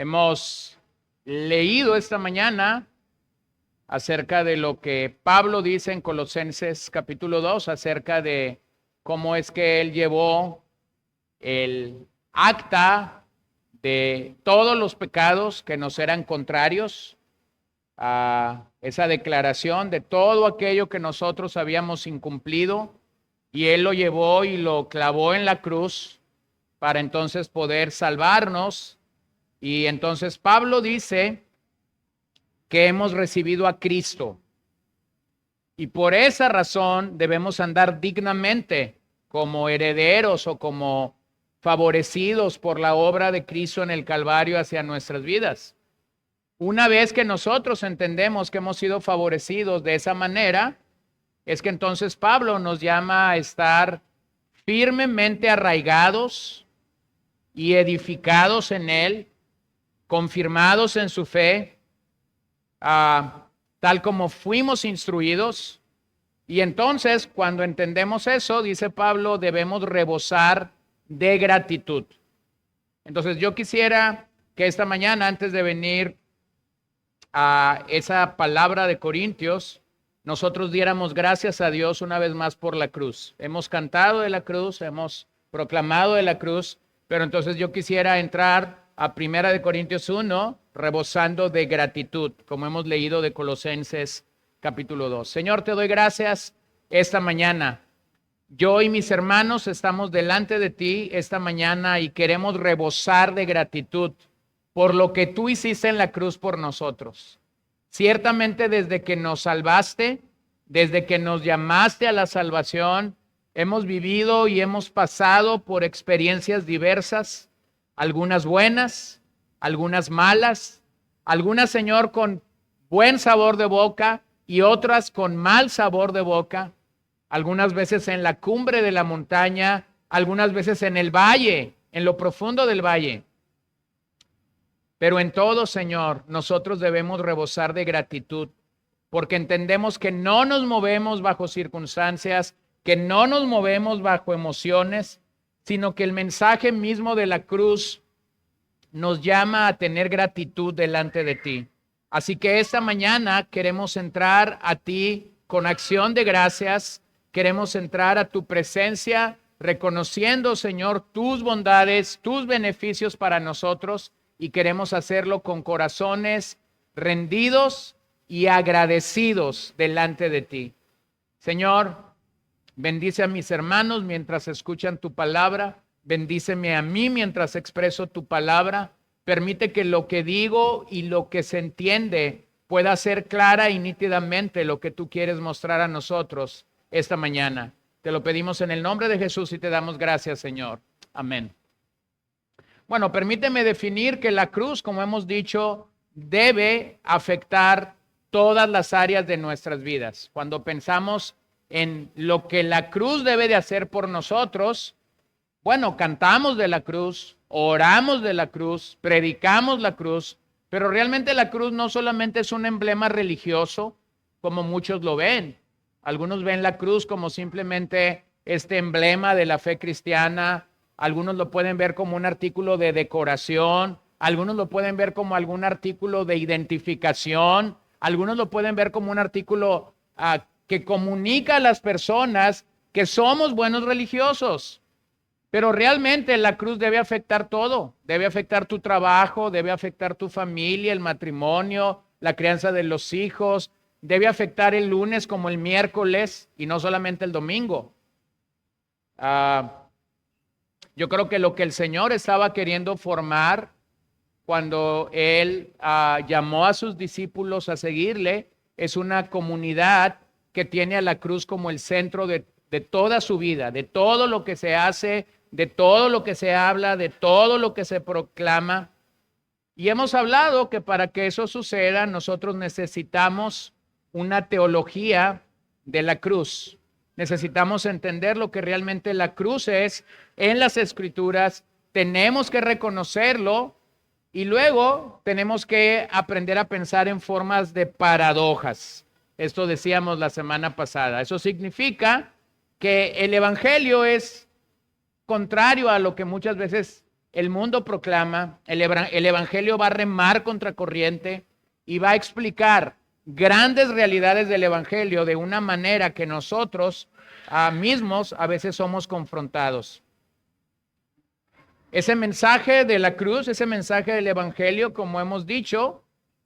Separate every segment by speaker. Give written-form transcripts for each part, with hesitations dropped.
Speaker 1: Hemos leído esta mañana acerca de lo que Pablo dice en Colosenses capítulo 2, acerca de cómo es que él llevó el acta de todos los pecados que nos eran contrarios, a esa declaración de todo aquello que nosotros habíamos incumplido, y él lo llevó y lo clavó en la cruz para entonces poder salvarnos. Y entonces Pablo dice que hemos recibido a Cristo y por esa razón debemos andar dignamente como herederos o como favorecidos por la obra de Cristo en el Calvario hacia nuestras vidas. Una vez que nosotros entendemos que hemos sido favorecidos de esa manera, es que entonces Pablo nos llama a estar firmemente arraigados y edificados en él, confirmados en su fe, tal como fuimos instruidos. Y entonces, cuando entendemos eso, dice Pablo, debemos rebosar de gratitud. Entonces, yo quisiera que esta mañana, antes de venir a esa palabra de Corintios, nosotros diéramos gracias a Dios una vez más por la cruz. Hemos cantado de la cruz, hemos proclamado de la cruz, pero entonces yo quisiera entrar a 1 Corintios 1, rebosando de gratitud, como hemos leído de Colosenses capítulo 2. Señor, te doy gracias esta mañana. Yo y mis hermanos estamos delante de ti esta mañana y queremos rebosar de gratitud por lo que tú hiciste en la cruz por nosotros. Ciertamente desde que nos salvaste, desde que nos llamaste a la salvación, hemos vivido y hemos pasado por experiencias diversas, algunas buenas, algunas malas, algunas, Señor, con buen sabor de boca y otras con mal sabor de boca, algunas veces en la cumbre de la montaña, algunas veces en el valle, en lo profundo del valle. Pero en todo, Señor, nosotros debemos rebosar de gratitud, porque entendemos que no nos movemos bajo circunstancias, que no nos movemos bajo emociones, sino que el mensaje mismo de la cruz nos llama a tener gratitud delante de ti. Así que esta mañana queremos entrar a ti con acción de gracias, queremos entrar a tu presencia reconociendo, Señor, tus bondades, tus beneficios para nosotros, y queremos hacerlo con corazones rendidos y agradecidos delante de ti. Señor, bendice a mis hermanos mientras escuchan tu palabra, bendíceme a mí mientras expreso tu palabra, permite que lo que digo y lo que se entiende pueda ser clara y nítidamente lo que tú quieres mostrar a nosotros esta mañana. Te lo pedimos en el nombre de Jesús y te damos gracias, Señor. Amén. Bueno, permíteme definir que la cruz, como hemos dicho, debe afectar todas las áreas de nuestras vidas. Cuando pensamos en lo que la cruz debe de hacer por nosotros, bueno, cantamos de la cruz, oramos de la cruz, predicamos la cruz, pero realmente la cruz no solamente es un emblema religioso, como muchos lo ven. Algunos ven la cruz como simplemente este emblema de la fe cristiana. Algunos lo pueden ver como un artículo de decoración, algunos lo pueden ver como algún artículo de identificación, algunos lo pueden ver como un artículo que comunica a las personas que somos buenos religiosos. Pero realmente la cruz debe afectar todo, debe afectar tu trabajo, debe afectar tu familia, el matrimonio, la crianza de los hijos, debe afectar el lunes como el miércoles y no solamente el domingo. Yo creo que lo que el Señor estaba queriendo formar cuando Él llamó a sus discípulos a seguirle es una comunidad que tiene a la cruz como el centro de toda su vida, de todo lo que se hace, de todo lo que se habla, de todo lo que se proclama. Y hemos hablado que para que eso suceda, nosotros necesitamos una teología de la cruz. Necesitamos entender lo que realmente la cruz es en las Escrituras, tenemos que reconocerlo y luego tenemos que aprender a pensar en formas de paradojas. Esto decíamos la semana pasada. Eso significa que el evangelio es contrario a lo que muchas veces el mundo proclama, el Evangelio va a remar contra corriente y va a explicar grandes realidades del Evangelio de una manera que nosotros mismos a veces somos confrontados. Ese mensaje de la cruz, ese mensaje del Evangelio, como hemos dicho,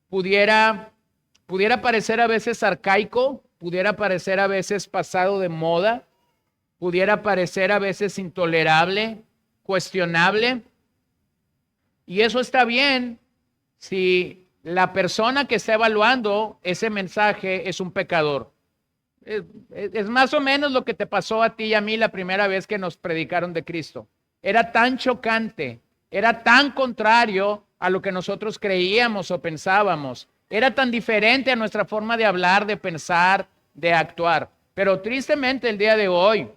Speaker 1: pudiera parecer a veces arcaico, pudiera parecer a veces pasado de moda, pudiera parecer a veces intolerable, cuestionable. Y eso está bien si la persona que está evaluando ese mensaje es un pecador. Es más o menos lo que te pasó a ti y a mí la primera vez que nos predicaron de Cristo. Era tan chocante, era tan contrario a lo que nosotros creíamos o pensábamos. Era tan diferente a nuestra forma de hablar, de pensar, de actuar. Pero tristemente el día de hoy,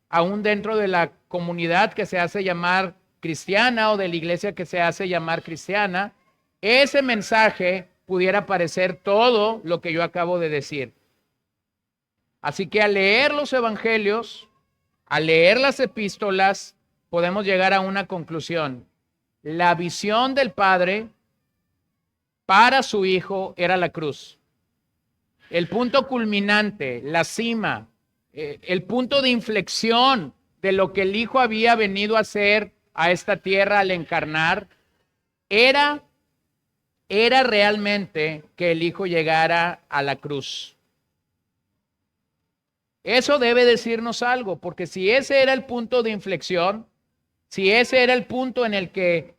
Speaker 1: aún dentro de la comunidad que se hace llamar cristiana o de la iglesia que se hace llamar cristiana, ese mensaje pudiera parecer todo lo que yo acabo de decir. Así que al leer los evangelios, al leer las epístolas, podemos llegar a una conclusión. La visión del Padre para su Hijo era la cruz. El punto culminante, la cima, el punto de inflexión de lo que el Hijo había venido a hacer a esta tierra al encarnar, era realmente que el Hijo llegara a la cruz. Eso debe decirnos algo, porque si ese era el punto de inflexión, si ese era el punto en el que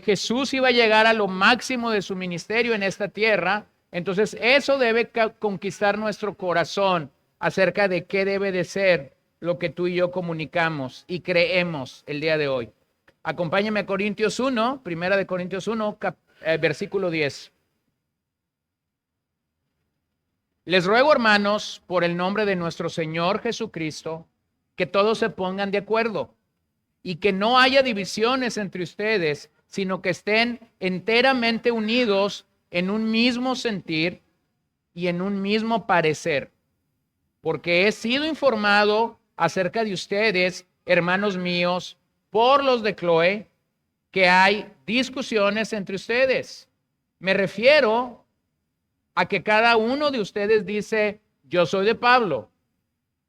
Speaker 1: Jesús iba a llegar a lo máximo de su ministerio en esta tierra, entonces eso debe conquistar nuestro corazón acerca de qué debe de ser lo que tú y yo comunicamos y creemos el día de hoy. Acompáñame a Corintios 1, primera de Corintios 1, versículo 10. Les ruego, hermanos, por el nombre de nuestro Señor Jesucristo, que todos se pongan de acuerdo y que no haya divisiones entre ustedes, sino que estén enteramente unidos en un mismo sentir y en un mismo parecer. Porque he sido informado acerca de ustedes, hermanos míos, por los de Cloé, que hay discusiones entre ustedes. Me refiero a que cada uno de ustedes dice, yo soy de Pablo,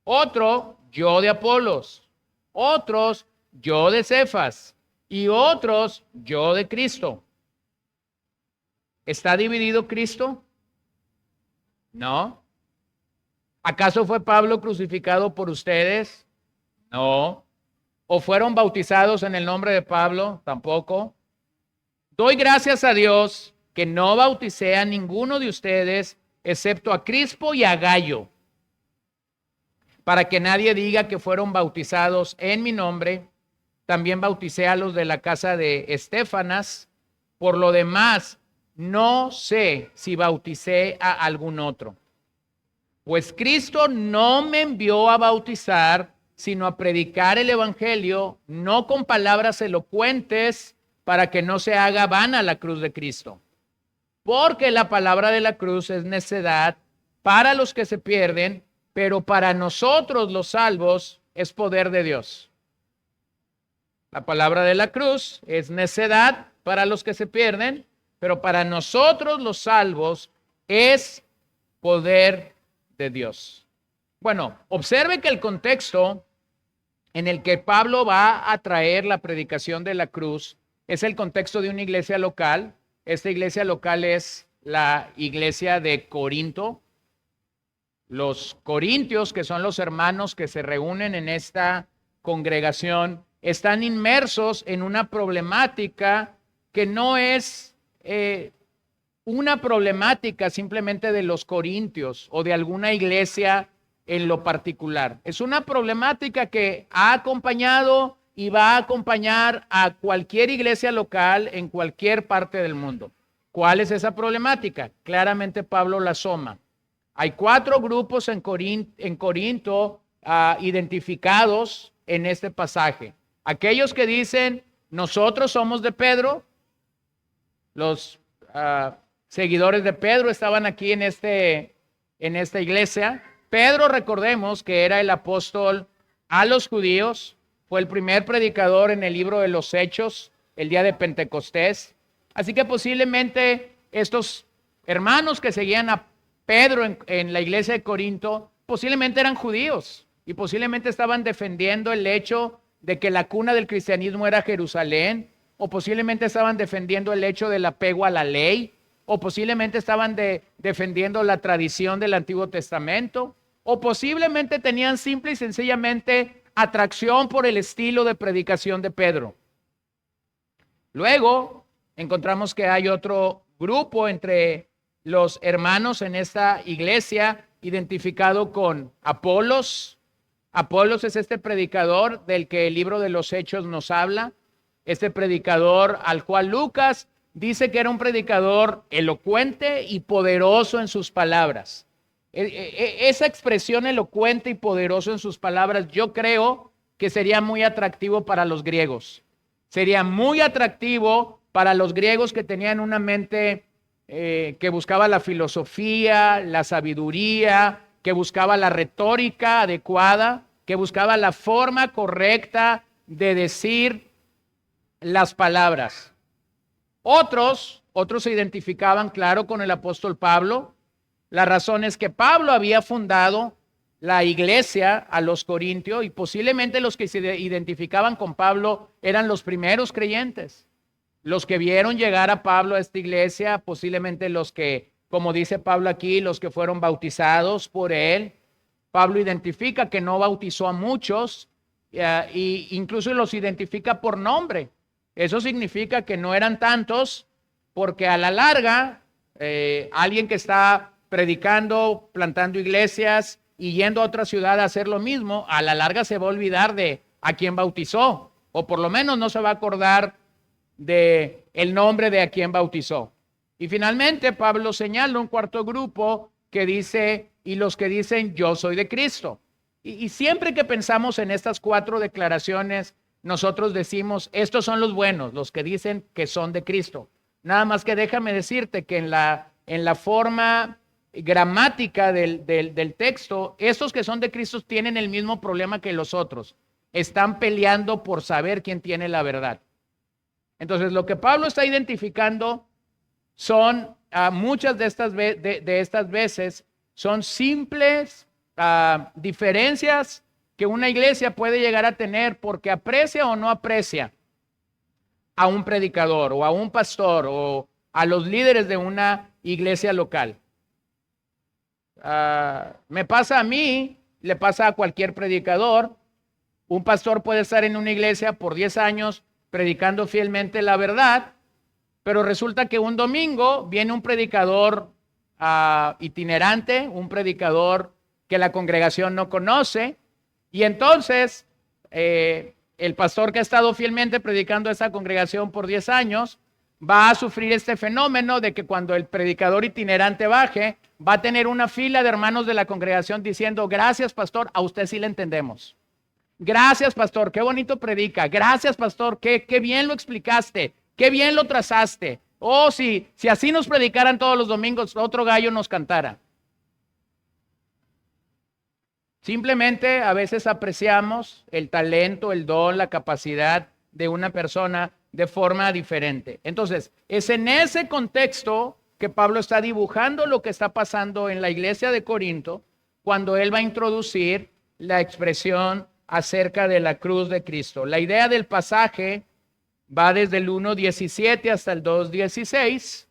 Speaker 1: otro, yo de Apolos, otros, yo de Cefas, y otros, yo de Cristo. ¿Está dividido Cristo? No. ¿Acaso fue Pablo crucificado por ustedes? No. ¿O fueron bautizados en el nombre de Pablo? Tampoco. Doy gracias a Dios que no bauticé a ninguno de ustedes, excepto a Crispo y a Gayo, para que nadie diga que fueron bautizados en mi nombre. También bauticé a los de la casa de Estéfanas. Por lo demás, no sé si bauticé a algún otro. Pues Cristo no me envió a bautizar, sino a predicar el evangelio, no con palabras elocuentes, para que no se haga vana la cruz de Cristo. Porque la palabra de la cruz es necedad para los que se pierden, pero para nosotros los salvos es poder de Dios. La palabra de la cruz es necedad para los que se pierden, pero para nosotros los salvos es poder de Dios. Bueno, observe que el contexto en el que Pablo va a traer la predicación de la cruz es el contexto de una iglesia local. Esta iglesia local es la iglesia de Corinto. Los corintios, que son los hermanos que se reúnen en esta congregación, están inmersos en una problemática que no es una problemática simplemente de los corintios o de alguna iglesia en lo particular. Es una problemática que ha acompañado y va a acompañar a cualquier iglesia local en cualquier parte del mundo. ¿Cuál es esa problemática? Claramente Pablo la asoma. Hay 4 grupos en Corinto identificados en este pasaje. Aquellos que dicen, nosotros somos de Pedro, los seguidores de Pedro estaban aquí en esta iglesia. Pedro, recordemos que era el apóstol a los judíos, fue el primer predicador en el libro de los Hechos, el día de Pentecostés. Así que posiblemente estos hermanos que seguían a Pedro en la iglesia de Corinto, posiblemente eran judíos y posiblemente estaban defendiendo el hecho de que la cuna del cristianismo era Jerusalén, o posiblemente estaban defendiendo el hecho del apego a la ley, o posiblemente estaban defendiendo la tradición del Antiguo Testamento, o posiblemente tenían simple y sencillamente atracción por el estilo de predicación de Pedro. Luego encontramos que hay otro grupo entre los hermanos en esta iglesia identificado con Apolos. Apolos es este predicador del que el libro de los Hechos nos habla, este predicador al cual Lucas dice que era un predicador elocuente y poderoso en sus palabras. Esa expresión elocuente y poderoso en sus palabras, yo creo que sería muy atractivo para los griegos. Sería muy atractivo para los griegos que tenían una mente que buscaba la filosofía, la sabiduría, que buscaba la retórica adecuada, que buscaba la forma correcta de decir las palabras. Otros se identificaban, claro, con el apóstol Pablo. La razón es que Pablo había fundado la iglesia a los corintios y posiblemente los que se identificaban con Pablo eran los primeros creyentes. Los que vieron llegar a Pablo a esta iglesia, posiblemente los que, como dice Pablo aquí, los que fueron bautizados por él. Pablo identifica que no bautizó a muchos e incluso los identifica por nombre. Eso significa que no eran tantos, porque a la larga, alguien que está predicando, plantando iglesias y yendo a otra ciudad a hacer lo mismo, a la larga se va a olvidar de a quién bautizó, o por lo menos no se va a acordar de el nombre de a quien bautizó. Y finalmente Pablo señala un cuarto grupo que dice, y los que dicen yo soy de Cristo. Y siempre que pensamos en estas cuatro declaraciones, nosotros decimos, estos son los buenos, los que dicen que son de Cristo. Nada más que déjame decirte que en la forma gramática del texto, estos que son de Cristo tienen el mismo problema que los otros. Están peleando por saber quién tiene la verdad. Entonces, lo que Pablo está identificando son muchas de estas veces, son simples diferencias que una iglesia puede llegar a tener porque aprecia o no aprecia a un predicador o a un pastor o a los líderes de una iglesia local. Me pasa a mí, le pasa a cualquier predicador. Un pastor puede estar en una iglesia por 10 años predicando fielmente la verdad, pero resulta que un domingo viene un predicador itinerante, un predicador que la congregación no conoce, y entonces el pastor que ha estado fielmente predicando a esa congregación por 10 años va a sufrir este fenómeno de que cuando el predicador itinerante baje, va a tener una fila de hermanos de la congregación diciendo, gracias pastor, a usted sí le entendemos. Gracias, pastor, qué bonito predica. Gracias, pastor, qué bien lo explicaste, qué bien lo trazaste. Oh, si así nos predicaran todos los domingos, otro gallo nos cantara. Simplemente a veces apreciamos el talento, el don, la capacidad de una persona de forma diferente. Entonces, es en ese contexto que Pablo está dibujando lo que está pasando en la iglesia de Corinto cuando él va a introducir la expresión acerca de la cruz de Cristo. La idea del pasaje va desde el 1:17 hasta el 2:16.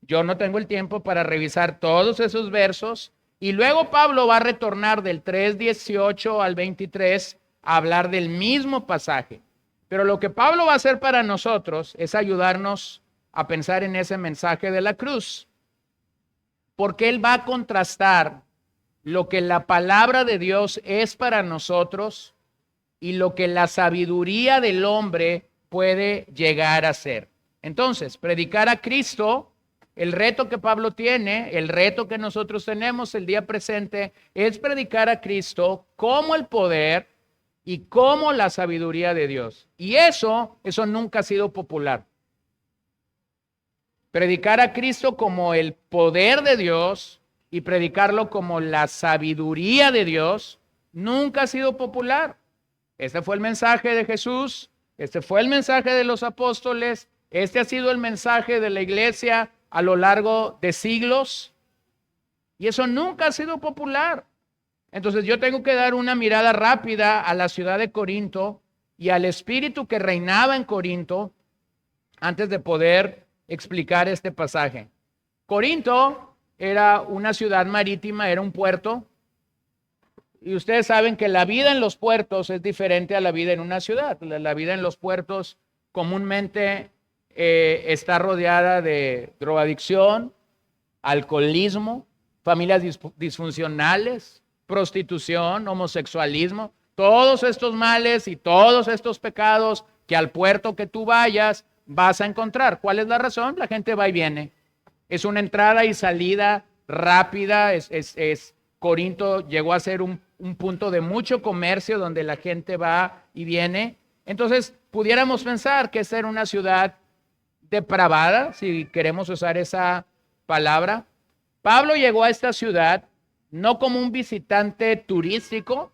Speaker 1: Yo no tengo el tiempo para revisar todos esos versos. Y luego Pablo va a retornar del 3:18 al 23 a hablar del mismo pasaje. Pero lo que Pablo va a hacer para nosotros es ayudarnos a pensar en ese mensaje de la cruz. Porque él va a contrastar lo que la palabra de Dios es para nosotros y lo que la sabiduría del hombre puede llegar a ser. Entonces, predicar a Cristo, el reto que Pablo tiene, el reto que nosotros tenemos el día presente, es predicar a Cristo como el poder y como la sabiduría de Dios. Y eso nunca ha sido popular. Predicar a Cristo como el poder de Dios y predicarlo como la sabiduría de Dios nunca ha sido popular. Este fue el mensaje de Jesús, este fue el mensaje de los apóstoles, este ha sido el mensaje de la iglesia a lo largo de siglos, y eso nunca ha sido popular. Entonces yo tengo que dar una mirada rápida a la ciudad de Corinto y al espíritu que reinaba en Corinto antes de poder explicar este pasaje. Corinto era una ciudad marítima, era un puerto, y ustedes saben que la vida en los puertos es diferente a la vida en una ciudad. La vida en los puertos comúnmente está rodeada de drogadicción, alcoholismo, familias disfuncionales, prostitución, homosexualismo, todos estos males y todos estos pecados que al puerto que tú vayas vas a encontrar. ¿Cuál es la razón? La gente va y viene. Es una entrada y salida rápida. Corinto llegó a ser un punto de mucho comercio donde la gente va y viene. Entonces, pudiéramos pensar que esta era una ciudad depravada, si queremos usar esa palabra. Pablo llegó a esta ciudad no como un visitante turístico.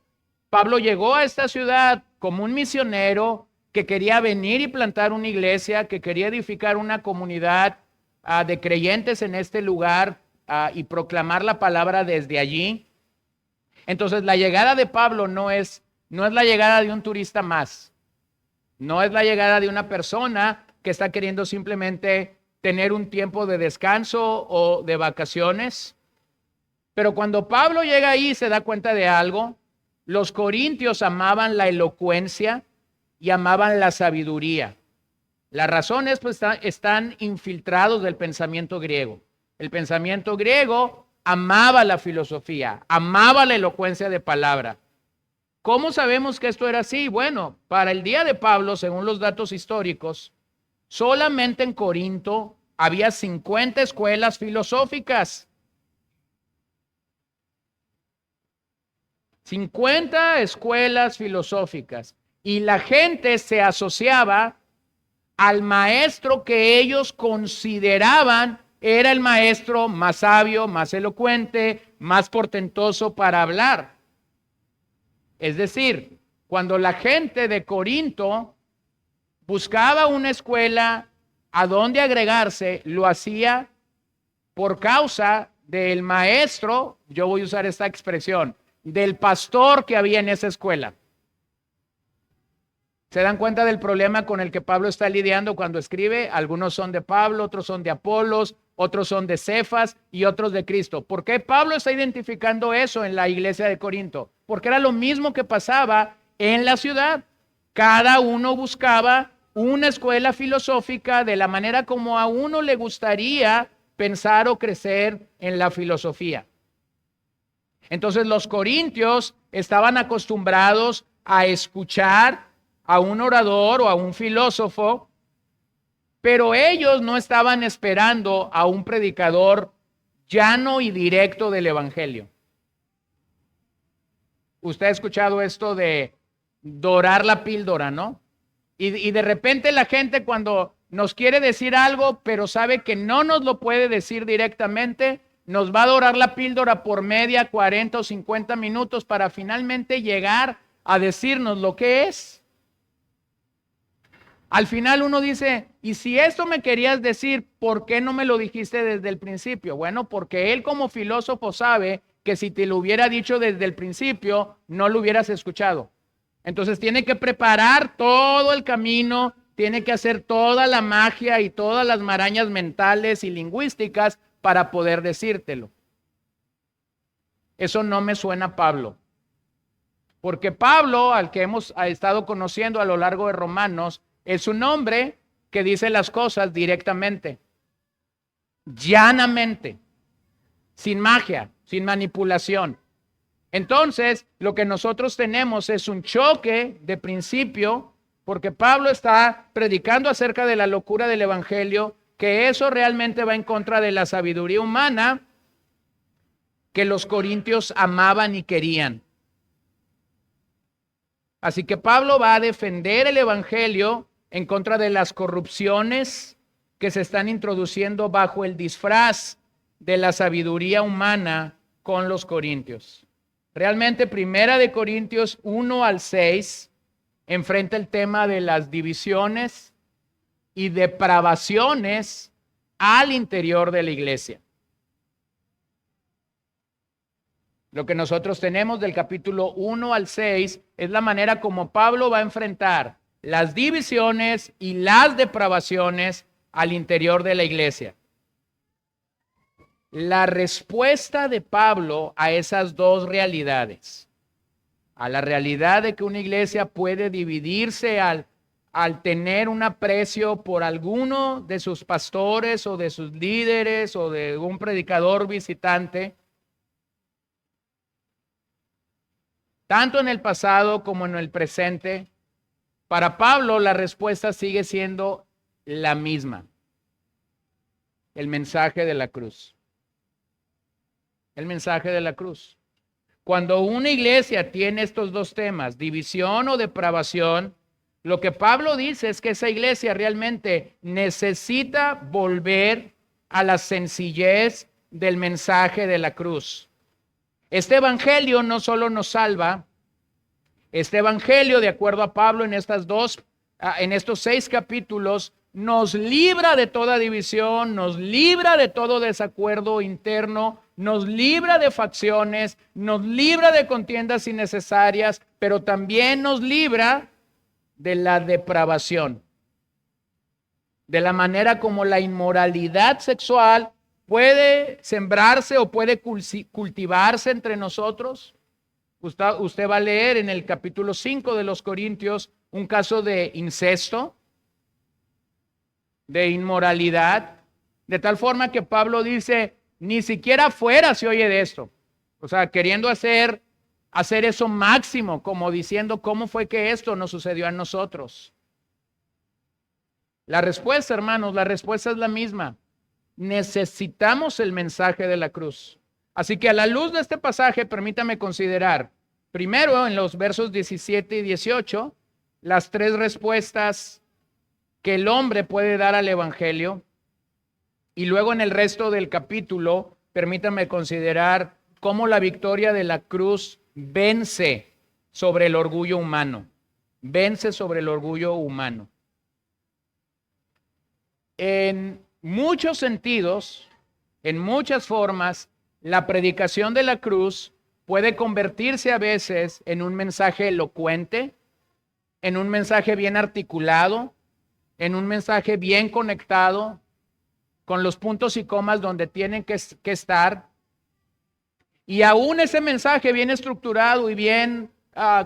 Speaker 1: Pablo llegó a esta ciudad como un misionero que quería venir y plantar una iglesia, que quería edificar una comunidad de creyentes en este lugar y proclamar la palabra desde allí. Entonces, la llegada de Pablo no es la llegada de un turista más. No es la llegada de una persona que está queriendo simplemente tener un tiempo de descanso o de vacaciones. Pero cuando Pablo llega ahí se da cuenta de algo. Los corintios amaban la elocuencia y amaban la sabiduría. La razón es pues están infiltrados del pensamiento griego. El pensamiento griego amaba la filosofía, amaba la elocuencia de palabra. ¿Cómo sabemos que esto era así? Bueno, para el día de Pablo, según los datos históricos, solamente en Corinto había 50 escuelas filosóficas. 50 escuelas filosóficas. Y la gente se asociaba al maestro que ellos consideraban era el maestro más sabio, más elocuente, más portentoso para hablar. Es decir, cuando la gente de Corinto buscaba una escuela a donde agregarse, lo hacía por causa del maestro, yo voy a usar esta expresión, del pastor que había en esa escuela. ¿Se dan cuenta del problema con el que Pablo está lidiando cuando escribe? Algunos son de Pablo, otros son de Apolos, otros son de Cefas y otros de Cristo. ¿Por qué Pablo está identificando eso en la iglesia de Corinto? Porque era lo mismo que pasaba en la ciudad. Cada uno buscaba una escuela filosófica de la manera como a uno le gustaría pensar o crecer en la filosofía. Entonces los corintios estaban acostumbrados a escuchar a un orador o a un filósofo, pero ellos no estaban esperando a un predicador llano y directo del evangelio. Usted ha escuchado esto de dorar la píldora, ¿no? Y de repente la gente cuando nos quiere decir algo, pero sabe que no nos lo puede decir directamente, nos va a dorar la píldora por media, 40 o 50 minutos para finalmente llegar a decirnos lo que es. Al final uno dice, y si esto me querías decir, ¿por qué no me lo dijiste desde el principio? Bueno, porque él como filósofo sabe que si te lo hubiera dicho desde el principio, no lo hubieras escuchado. Entonces tiene que preparar todo el camino, tiene que hacer toda la magia y todas las marañas mentales y lingüísticas para poder decírtelo. Eso no me suena a Pablo. Porque Pablo, al que hemos estado conociendo a lo largo de Romanos, es un hombre que dice las cosas directamente, llanamente, sin magia, sin manipulación. Entonces, lo que nosotros tenemos es un choque de principio, porque Pablo está predicando acerca de la locura del evangelio, que eso realmente va en contra de la sabiduría humana que los corintios amaban y querían. Así que Pablo va a defender el evangelio en contra de las corrupciones que se están introduciendo bajo el disfraz de la sabiduría humana con los corintios. Realmente, Primera de Corintios 1 al 6 enfrenta el tema de las divisiones y depravaciones al interior de la iglesia. Lo que nosotros tenemos del capítulo 1 al 6 es la manera como Pablo va a enfrentar las divisiones y las depravaciones al interior de la iglesia. La respuesta de Pablo a esas dos realidades, a la realidad de que una iglesia puede dividirse al tener un aprecio por alguno de sus pastores o de sus líderes o de un predicador visitante, tanto en el pasado como en el presente, para Pablo la respuesta sigue siendo la misma: el mensaje de la cruz. El mensaje de la cruz. Cuando una iglesia tiene estos dos temas, división o depravación, lo que Pablo dice es que esa iglesia realmente necesita volver a la sencillez del mensaje de la cruz. Este evangelio no solo nos salva, este evangelio, de acuerdo a Pablo, en estos 6 capítulos, nos libra de toda división, nos libra de todo desacuerdo interno, nos libra de facciones, nos libra de contiendas innecesarias, pero también nos libra de la depravación, de la manera como la inmoralidad sexual puede sembrarse o puede cultivarse entre nosotros. Usted va a leer en el capítulo 5 de los Corintios un caso de incesto, de inmoralidad, de tal forma que Pablo dice, ni siquiera afuera se oye de esto. O sea, queriendo hacer eso máximo, como diciendo, ¿cómo fue que esto nos sucedió a nosotros? La respuesta, hermanos, la respuesta es la misma. Necesitamos el mensaje de la cruz. Así que a la luz de este pasaje, permítame considerar, primero en los versos 17 y 18, las 3 respuestas que el hombre puede dar al evangelio, y luego en el resto del capítulo, permítame considerar cómo la victoria de la cruz vence sobre el orgullo humano. Vence sobre el orgullo humano. En muchos sentidos, en muchas formas, la predicación de la cruz puede convertirse a veces en un mensaje elocuente, en un mensaje bien articulado, en un mensaje bien conectado, con los puntos y comas donde tienen que estar. Y aún ese mensaje bien estructurado y bien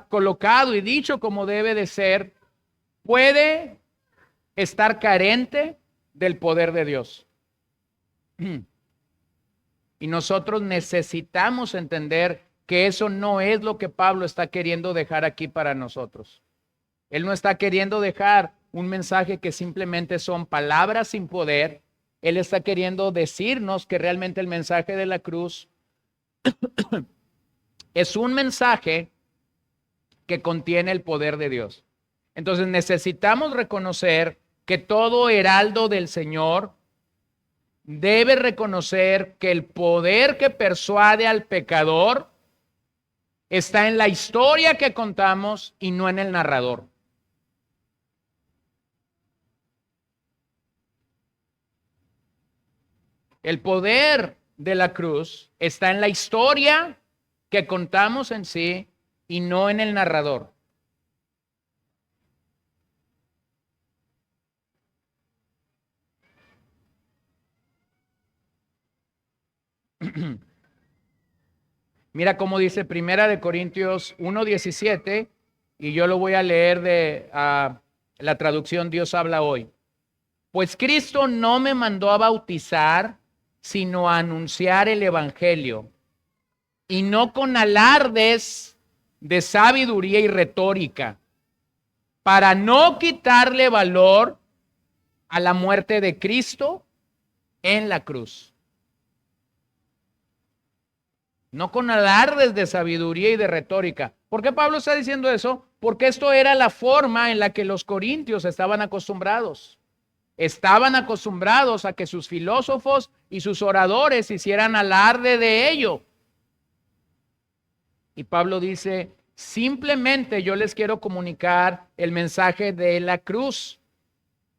Speaker 1: colocado y dicho como debe de ser, puede estar carente del poder de Dios. Y nosotros necesitamos entender que eso no es lo que Pablo está queriendo dejar aquí para nosotros. Él no está queriendo dejar un mensaje que simplemente son palabras sin poder. Él está queriendo decirnos que realmente el mensaje de la cruz es un mensaje que contiene el poder de Dios. Entonces necesitamos reconocer que todo heraldo del Señor debe reconocer que el poder que persuade al pecador está en la historia que contamos y no en el narrador. El poder de la cruz está en la historia que contamos en sí y no en el narrador. Mira cómo dice Primera de Corintios 1:17, y yo lo voy a leer de la traducción Dios habla hoy. Pues Cristo no me mandó a bautizar, sino a anunciar el evangelio, y no con alardes de sabiduría y retórica, para no quitarle valor a la muerte de Cristo en la cruz. No con alardes de sabiduría y de retórica. ¿Por qué Pablo está diciendo eso? Porque esto era la forma en la que los corintios estaban acostumbrados. Estaban acostumbrados a que sus filósofos y sus oradores hicieran alarde de ello. Y Pablo dice, Simplemente yo les quiero comunicar el mensaje de la cruz.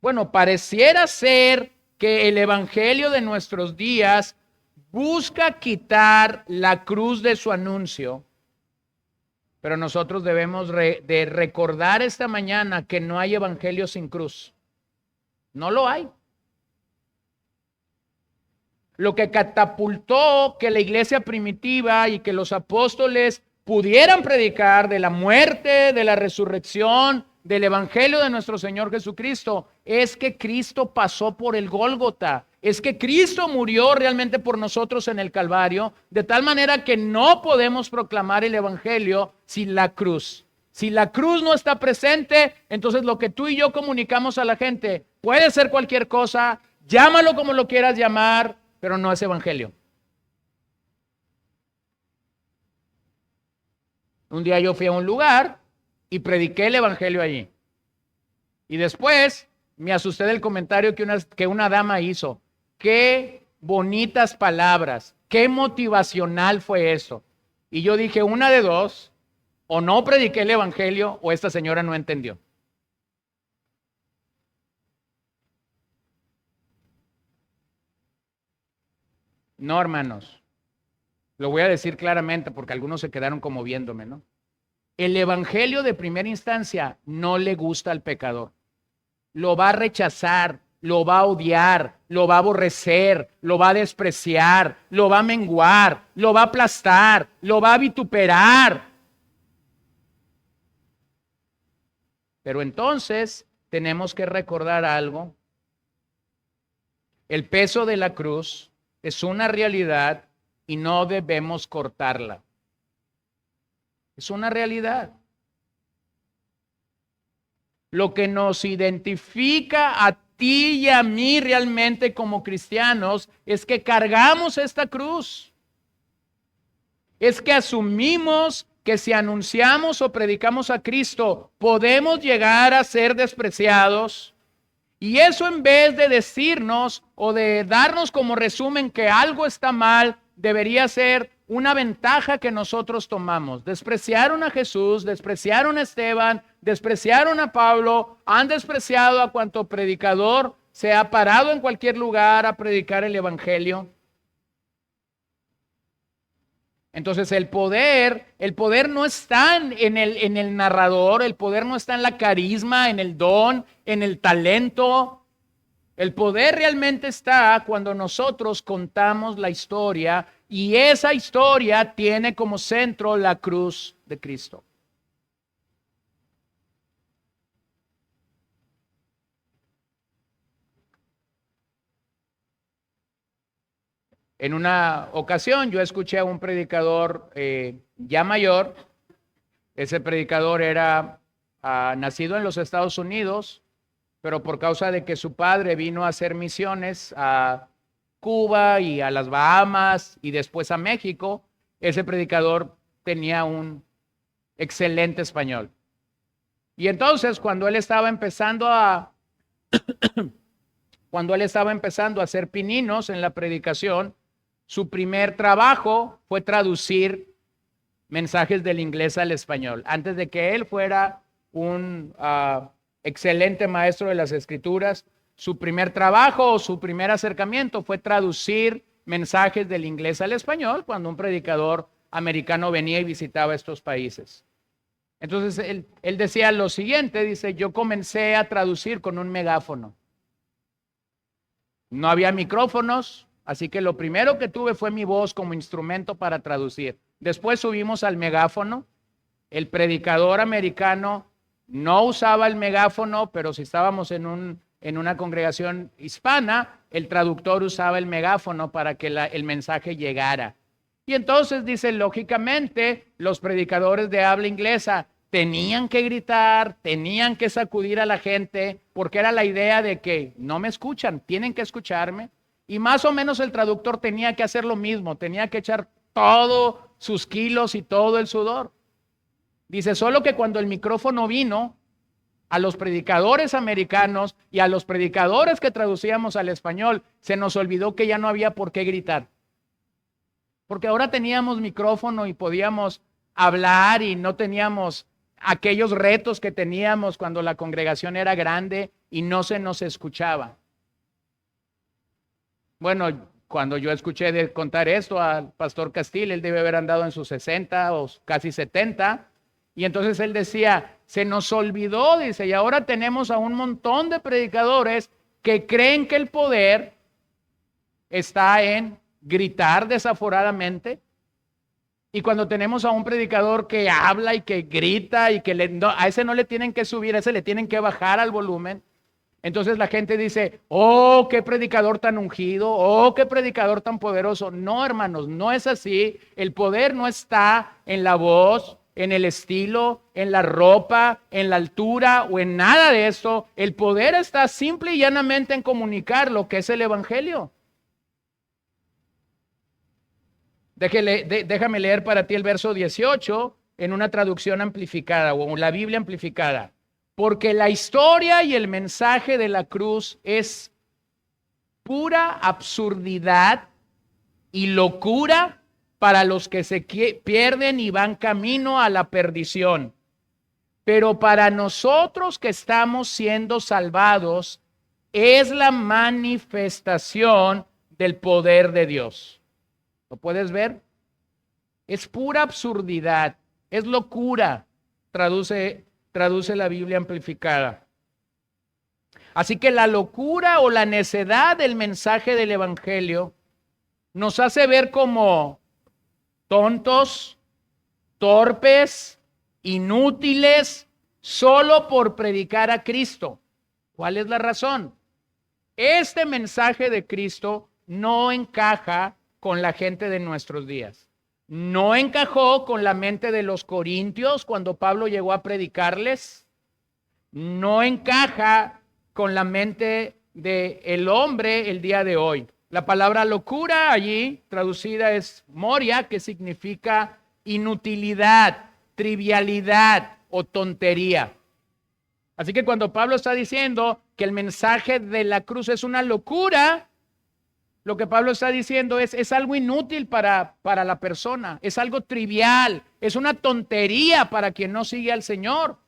Speaker 1: Bueno, pareciera ser que el evangelio de nuestros días busca quitar la cruz de su anuncio, pero nosotros debemos de recordar esta mañana que no hay evangelio sin cruz. No lo hay. Lo que catapultó que la iglesia primitiva y que los apóstoles pudieran predicar de la muerte, de la resurrección, del evangelio de nuestro Señor Jesucristo, es que Cristo pasó por el Gólgota, es que Cristo murió realmente por nosotros en el Calvario, de tal manera que no podemos proclamar el evangelio sin la cruz. Si la cruz no está presente, entonces lo que tú y yo comunicamos a la gente puede ser cualquier cosa, llámalo como lo quieras llamar, pero no es evangelio. Un día yo fui a un lugar y prediqué el evangelio allí. Y después me asusté del comentario que una dama hizo. Qué bonitas palabras, qué motivacional fue eso. Y yo dije, una de dos, o no prediqué el evangelio o esta señora no entendió. No, hermanos, lo voy a decir claramente porque algunos se quedaron como viéndome, ¿no? El evangelio de primera instancia no le gusta al pecador. Lo va a rechazar, lo va a odiar, lo va a aborrecer, lo va a despreciar, lo va a menguar, lo va a aplastar, lo va a vituperar. Pero entonces tenemos que recordar algo. El peso de la cruz es una realidad y no debemos cortarla. Es una realidad. Lo que nos identifica a ti y a mí realmente como cristianos es que cargamos esta cruz. Es que asumimos que si anunciamos o predicamos a Cristo, podemos llegar a ser despreciados. Y eso, en vez de decirnos o de darnos como resumen que algo está mal, debería ser una ventaja que nosotros tomamos. Despreciaron a Jesús, despreciaron a Esteban, despreciaron a Pablo, han despreciado a cuanto predicador se ha parado en cualquier lugar a predicar el evangelio. Entonces el poder no está en el narrador, el poder no está en la carisma, en el don, en el talento. El poder realmente está cuando nosotros contamos la historia y esa historia tiene como centro la cruz de Cristo. En una ocasión yo escuché a un predicador ya mayor. Ese predicador era nacido en los Estados Unidos, pero por causa de que su padre vino a hacer misiones a Cuba y a las Bahamas y después a México, ese predicador tenía un excelente español. Y entonces cuando él estaba empezando a hacer pininos en la predicación, su primer trabajo fue traducir mensajes del inglés al español. Antes de que él fuera un excelente maestro de las escrituras, su primer trabajo o su primer acercamiento fue traducir mensajes del inglés al español cuando un predicador americano venía y visitaba estos países. Entonces él decía lo siguiente, dice, yo comencé a traducir con un megáfono. No había micrófonos, así que lo primero que tuve fue mi voz como instrumento para traducir. Después subimos al megáfono. El predicador americano no usaba el megáfono, pero si estábamos en una congregación hispana, el traductor usaba el megáfono para que el mensaje llegara. Y entonces dice, lógicamente, los predicadores de habla inglesa tenían que gritar, tenían que sacudir a la gente, porque era la idea de que no me escuchan, tienen que escucharme. Y más o menos el traductor tenía que hacer lo mismo, tenía que echar todos sus kilos y todo el sudor. Dice, solo que cuando el micrófono vino, a los predicadores americanos y a los predicadores que traducíamos al español, se nos olvidó que ya no había por qué gritar. Porque ahora teníamos micrófono y podíamos hablar y no teníamos aquellos retos que teníamos cuando la congregación era grande y no se nos escuchaba. Bueno, cuando yo escuché de contar esto al pastor Castil, él debe haber andado en sus 60 o casi 70, y entonces él decía, se nos olvidó, dice, y ahora tenemos a un montón de predicadores que creen que el poder está en gritar desaforadamente. Y cuando tenemos a un predicador que habla y que grita y que a ese no le tienen que subir, a ese le tienen que bajar al volumen. Entonces la gente dice, oh, qué predicador tan ungido, oh, qué predicador tan poderoso. No, hermanos, no es así. El poder no está en la voz, en el estilo, en la ropa, en la altura o en nada de esto. El poder está simple y llanamente en comunicar lo que es el evangelio. Déjame leer para ti el verso 18 en una traducción amplificada o la Biblia amplificada. Porque la historia y el mensaje de la cruz es pura absurdidad y locura para los que se pierden y van camino a la perdición. Pero para nosotros que estamos siendo salvados, es la manifestación del poder de Dios. ¿Lo puedes ver? Es pura absurdidad, es locura, traduce la Biblia amplificada. Así que la locura o la necedad del mensaje del evangelio nos hace ver como tontos, torpes, inútiles, solo por predicar a Cristo. ¿Cuál es la razón? Este mensaje de Cristo no encaja con la gente de nuestros días. No encajó con la mente de los corintios cuando Pablo llegó a predicarles. No encaja con la mente del hombre el día de hoy. La palabra locura allí traducida es moria, que significa inutilidad, trivialidad o tontería. Así que cuando Pablo está diciendo que el mensaje de la cruz es una locura, lo que Pablo está diciendo es algo inútil para la persona, es algo trivial, es una tontería para quien no sigue al Señor.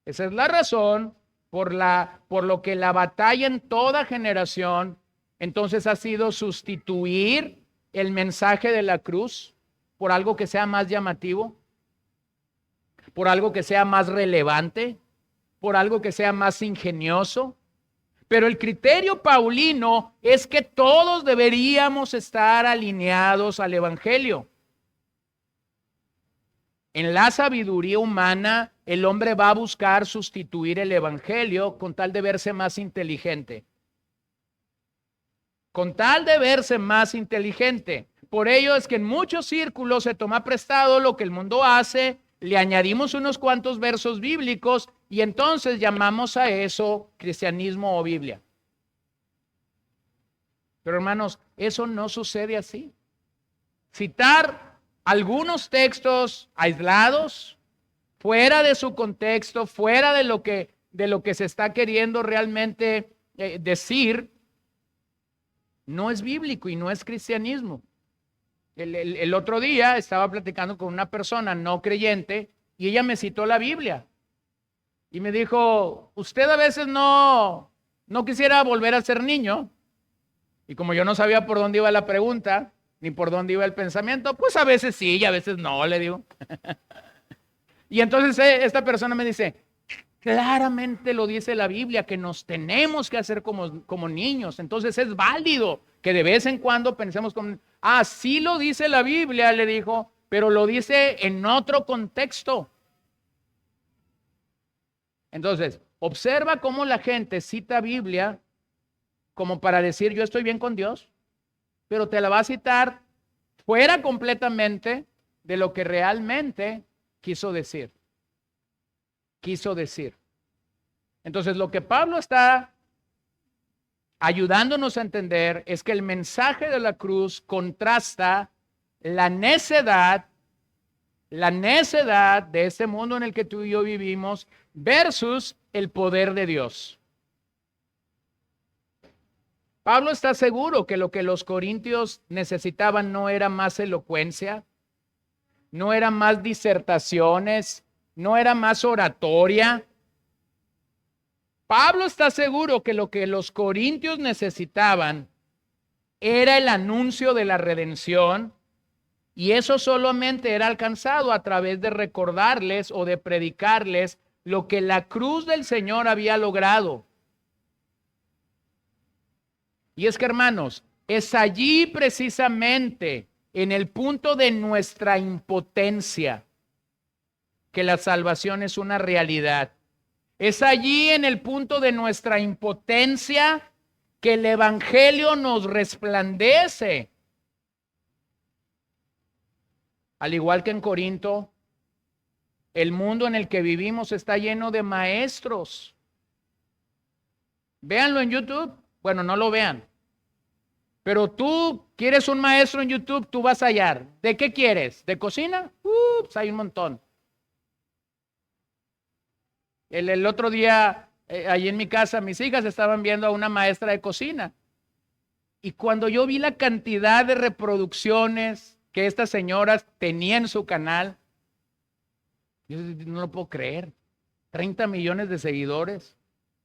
Speaker 1: Esa es la razón por lo que la batalla en toda generación entonces ha sido sustituir el mensaje de la cruz por algo que sea más llamativo, por algo que sea más relevante, por algo que sea más ingenioso. Pero el criterio paulino es que todos deberíamos estar alineados al evangelio. En la sabiduría humana, el hombre va a buscar sustituir el evangelio con tal de verse más inteligente. Con tal de verse más inteligente. Por ello es que en muchos círculos se toma prestado lo que el mundo hace, le añadimos unos cuantos versos bíblicos y entonces llamamos a eso cristianismo o Biblia. Pero hermanos, eso no sucede así. Citar algunos textos aislados, fuera de su contexto, fuera de lo que se está queriendo realmente decir, no es bíblico y no es cristianismo. El otro día estaba platicando con una persona no creyente y ella me citó la Biblia y me dijo, usted a veces no quisiera volver a ser niño. Y como yo no sabía por dónde iba la pregunta, ni por dónde iba el pensamiento, pues a veces sí y a veces no, le digo. Y entonces esta persona me dice, claramente lo dice la Biblia, que nos tenemos que hacer como niños. Entonces es válido que de vez en cuando pensemos como, sí lo dice la Biblia, le dijo, pero lo dice en otro contexto. Entonces, observa cómo la gente cita Biblia como para decir yo estoy bien con Dios, pero te la va a citar fuera completamente de lo que realmente quiso decir. Entonces, lo que Pablo está ayudándonos a entender es que el mensaje de la cruz contrasta la necedad de este mundo en el que tú y yo vivimos versus el poder de Dios. Pablo está seguro que lo que los corintios necesitaban no era más elocuencia, no era más disertaciones, no era más oratoria. Pablo está seguro que lo que los corintios necesitaban era el anuncio de la redención, y eso solamente era alcanzado a través de recordarles o de predicarles lo que la cruz del Señor había logrado. Y es que, hermanos, es allí precisamente en el punto de nuestra impotencia que la salvación es una realidad. Es allí en el punto de nuestra impotencia que el evangelio nos resplandece. Al igual que en Corinto, el mundo en el que vivimos está lleno de maestros. Véanlo en YouTube. Bueno, no lo vean. Pero tú quieres un maestro en YouTube, tú vas a hallar. ¿De qué quieres? ¿De cocina? Pues hay un montón. El otro día, allí en mi casa, mis hijas estaban viendo a una maestra de cocina. Y cuando yo vi la cantidad de reproducciones que estas señoras tenían en su canal, yo no lo puedo creer. 30 millones de seguidores,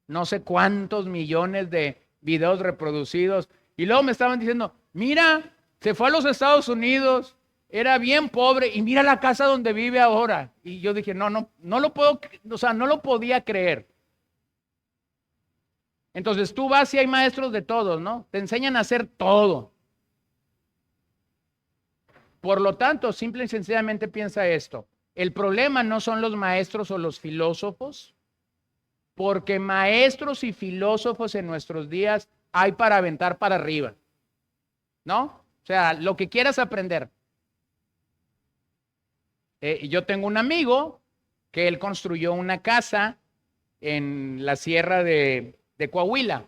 Speaker 1: no sé cuántos millones de videos reproducidos. Y luego me estaban diciendo, mira, se fue a los Estados Unidos, era bien pobre y mira la casa donde vive ahora. Y yo dije, no lo puedo, o sea, no lo podía creer. Entonces tú vas y hay maestros de todos, ¿no? Te enseñan a hacer todo. Por lo tanto, simple y sencillamente piensa esto. El problema no son los maestros o los filósofos, porque maestros y filósofos en nuestros días hay para aventar para arriba, ¿no? O sea, lo que quieras aprender. Yo tengo un amigo que él construyó una casa en la sierra de Coahuila.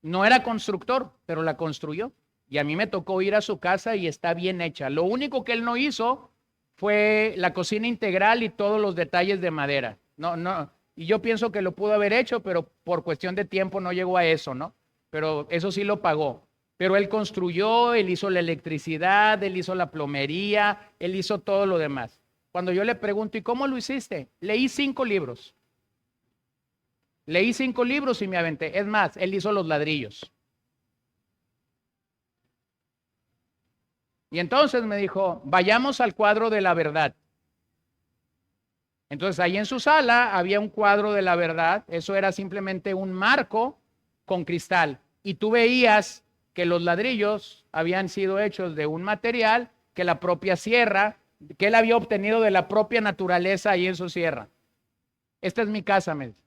Speaker 1: No era constructor, pero la construyó. Y a mí me tocó ir a su casa y está bien hecha. Lo único que él no hizo fue la cocina integral y todos los detalles de madera. No. Y yo pienso que lo pudo haber hecho, pero por cuestión de tiempo no llegó a eso, ¿no? Pero eso sí lo pagó. Pero él construyó, él hizo la electricidad, él hizo la plomería, él hizo todo lo demás. Cuando yo le pregunto, ¿y cómo lo hiciste? Leí 5 libros. Leí 5 libros y me aventé. Es más, él hizo los ladrillos. Y entonces me dijo, vayamos al cuadro de la verdad. Entonces ahí en su sala había un cuadro de la verdad. Eso era simplemente un marco con cristal. Y tú veías que los ladrillos habían sido hechos de un material que la propia sierra, que él había obtenido de la propia naturaleza ahí en su sierra. Esta es mi casa, me dice.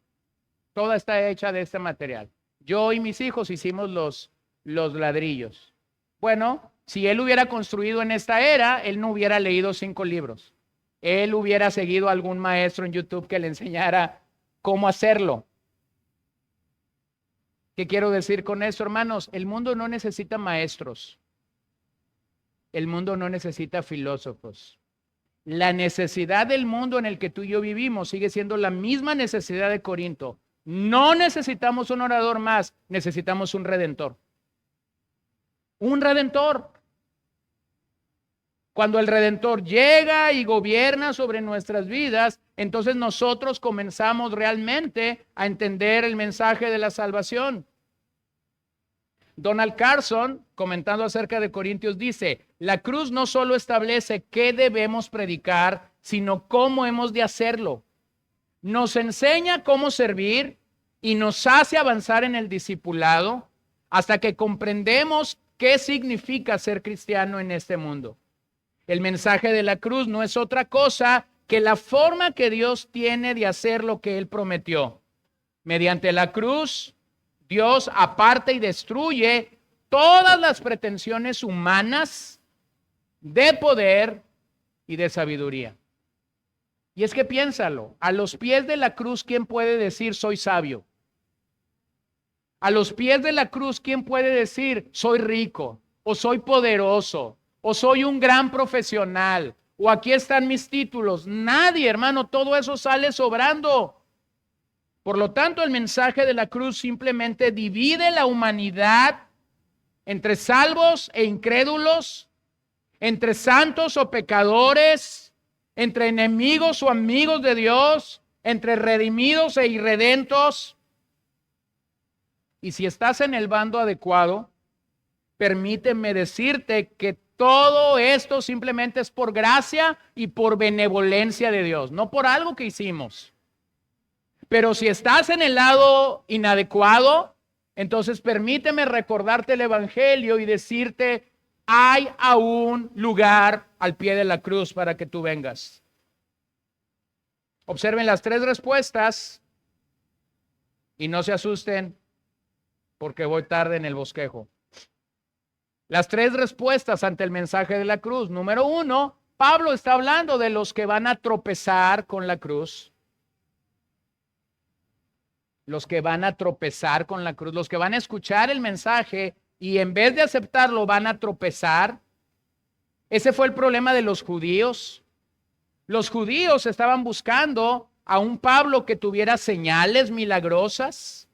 Speaker 1: Toda está hecha de este material. Yo y mis hijos hicimos los ladrillos. Bueno, si él hubiera construido en esta era, él no hubiera leído 5 libros. Él hubiera seguido a algún maestro en YouTube que le enseñara cómo hacerlo. ¿Qué quiero decir con esto, hermanos? El mundo no necesita maestros. El mundo no necesita filósofos. La necesidad del mundo en el que tú y yo vivimos sigue siendo la misma necesidad de Corinto. No necesitamos un orador más, necesitamos un redentor. Un redentor. Cuando el redentor llega y gobierna sobre nuestras vidas, entonces nosotros comenzamos realmente a entender el mensaje de la salvación. Donald Carson, comentando acerca de Corintios, dice, la cruz no solo establece qué debemos predicar, sino cómo hemos de hacerlo. Nos enseña cómo servir y nos hace avanzar en el discipulado hasta que comprendemos qué significa ser cristiano en este mundo. El mensaje de la cruz no es otra cosa que la forma que Dios tiene de hacer lo que Él prometió. Mediante la cruz, Dios aparta y destruye todas las pretensiones humanas de poder y de sabiduría. Y es que piénsalo, a los pies de la cruz, ¿quién puede decir soy sabio? A los pies de la cruz, ¿quién puede decir soy rico o soy poderoso? O soy un gran profesional, o aquí están mis títulos. Nadie, hermano, todo eso sale sobrando. Por lo tanto, el mensaje de la cruz simplemente divide la humanidad entre salvos e incrédulos, entre santos o pecadores, entre enemigos o amigos de Dios, entre redimidos e irredentos. Y si estás en el bando adecuado, permíteme decirte que todo esto simplemente es por gracia y por benevolencia de Dios, no por algo que hicimos. Pero si estás en el lado inadecuado, entonces permíteme recordarte el Evangelio y decirte, hay aún lugar al pie de la cruz para que tú vengas. Observen las tres respuestas y no se asusten porque voy tarde en el bosquejo. Las tres respuestas ante el mensaje de la cruz. Número uno, Pablo está hablando de los que van a tropezar con la cruz. Los que van a tropezar con la cruz, los que van a escuchar el mensaje y en vez de aceptarlo van a tropezar. Ese fue el problema de los judíos. Los judíos estaban buscando a un Pablo que tuviera señales milagrosas.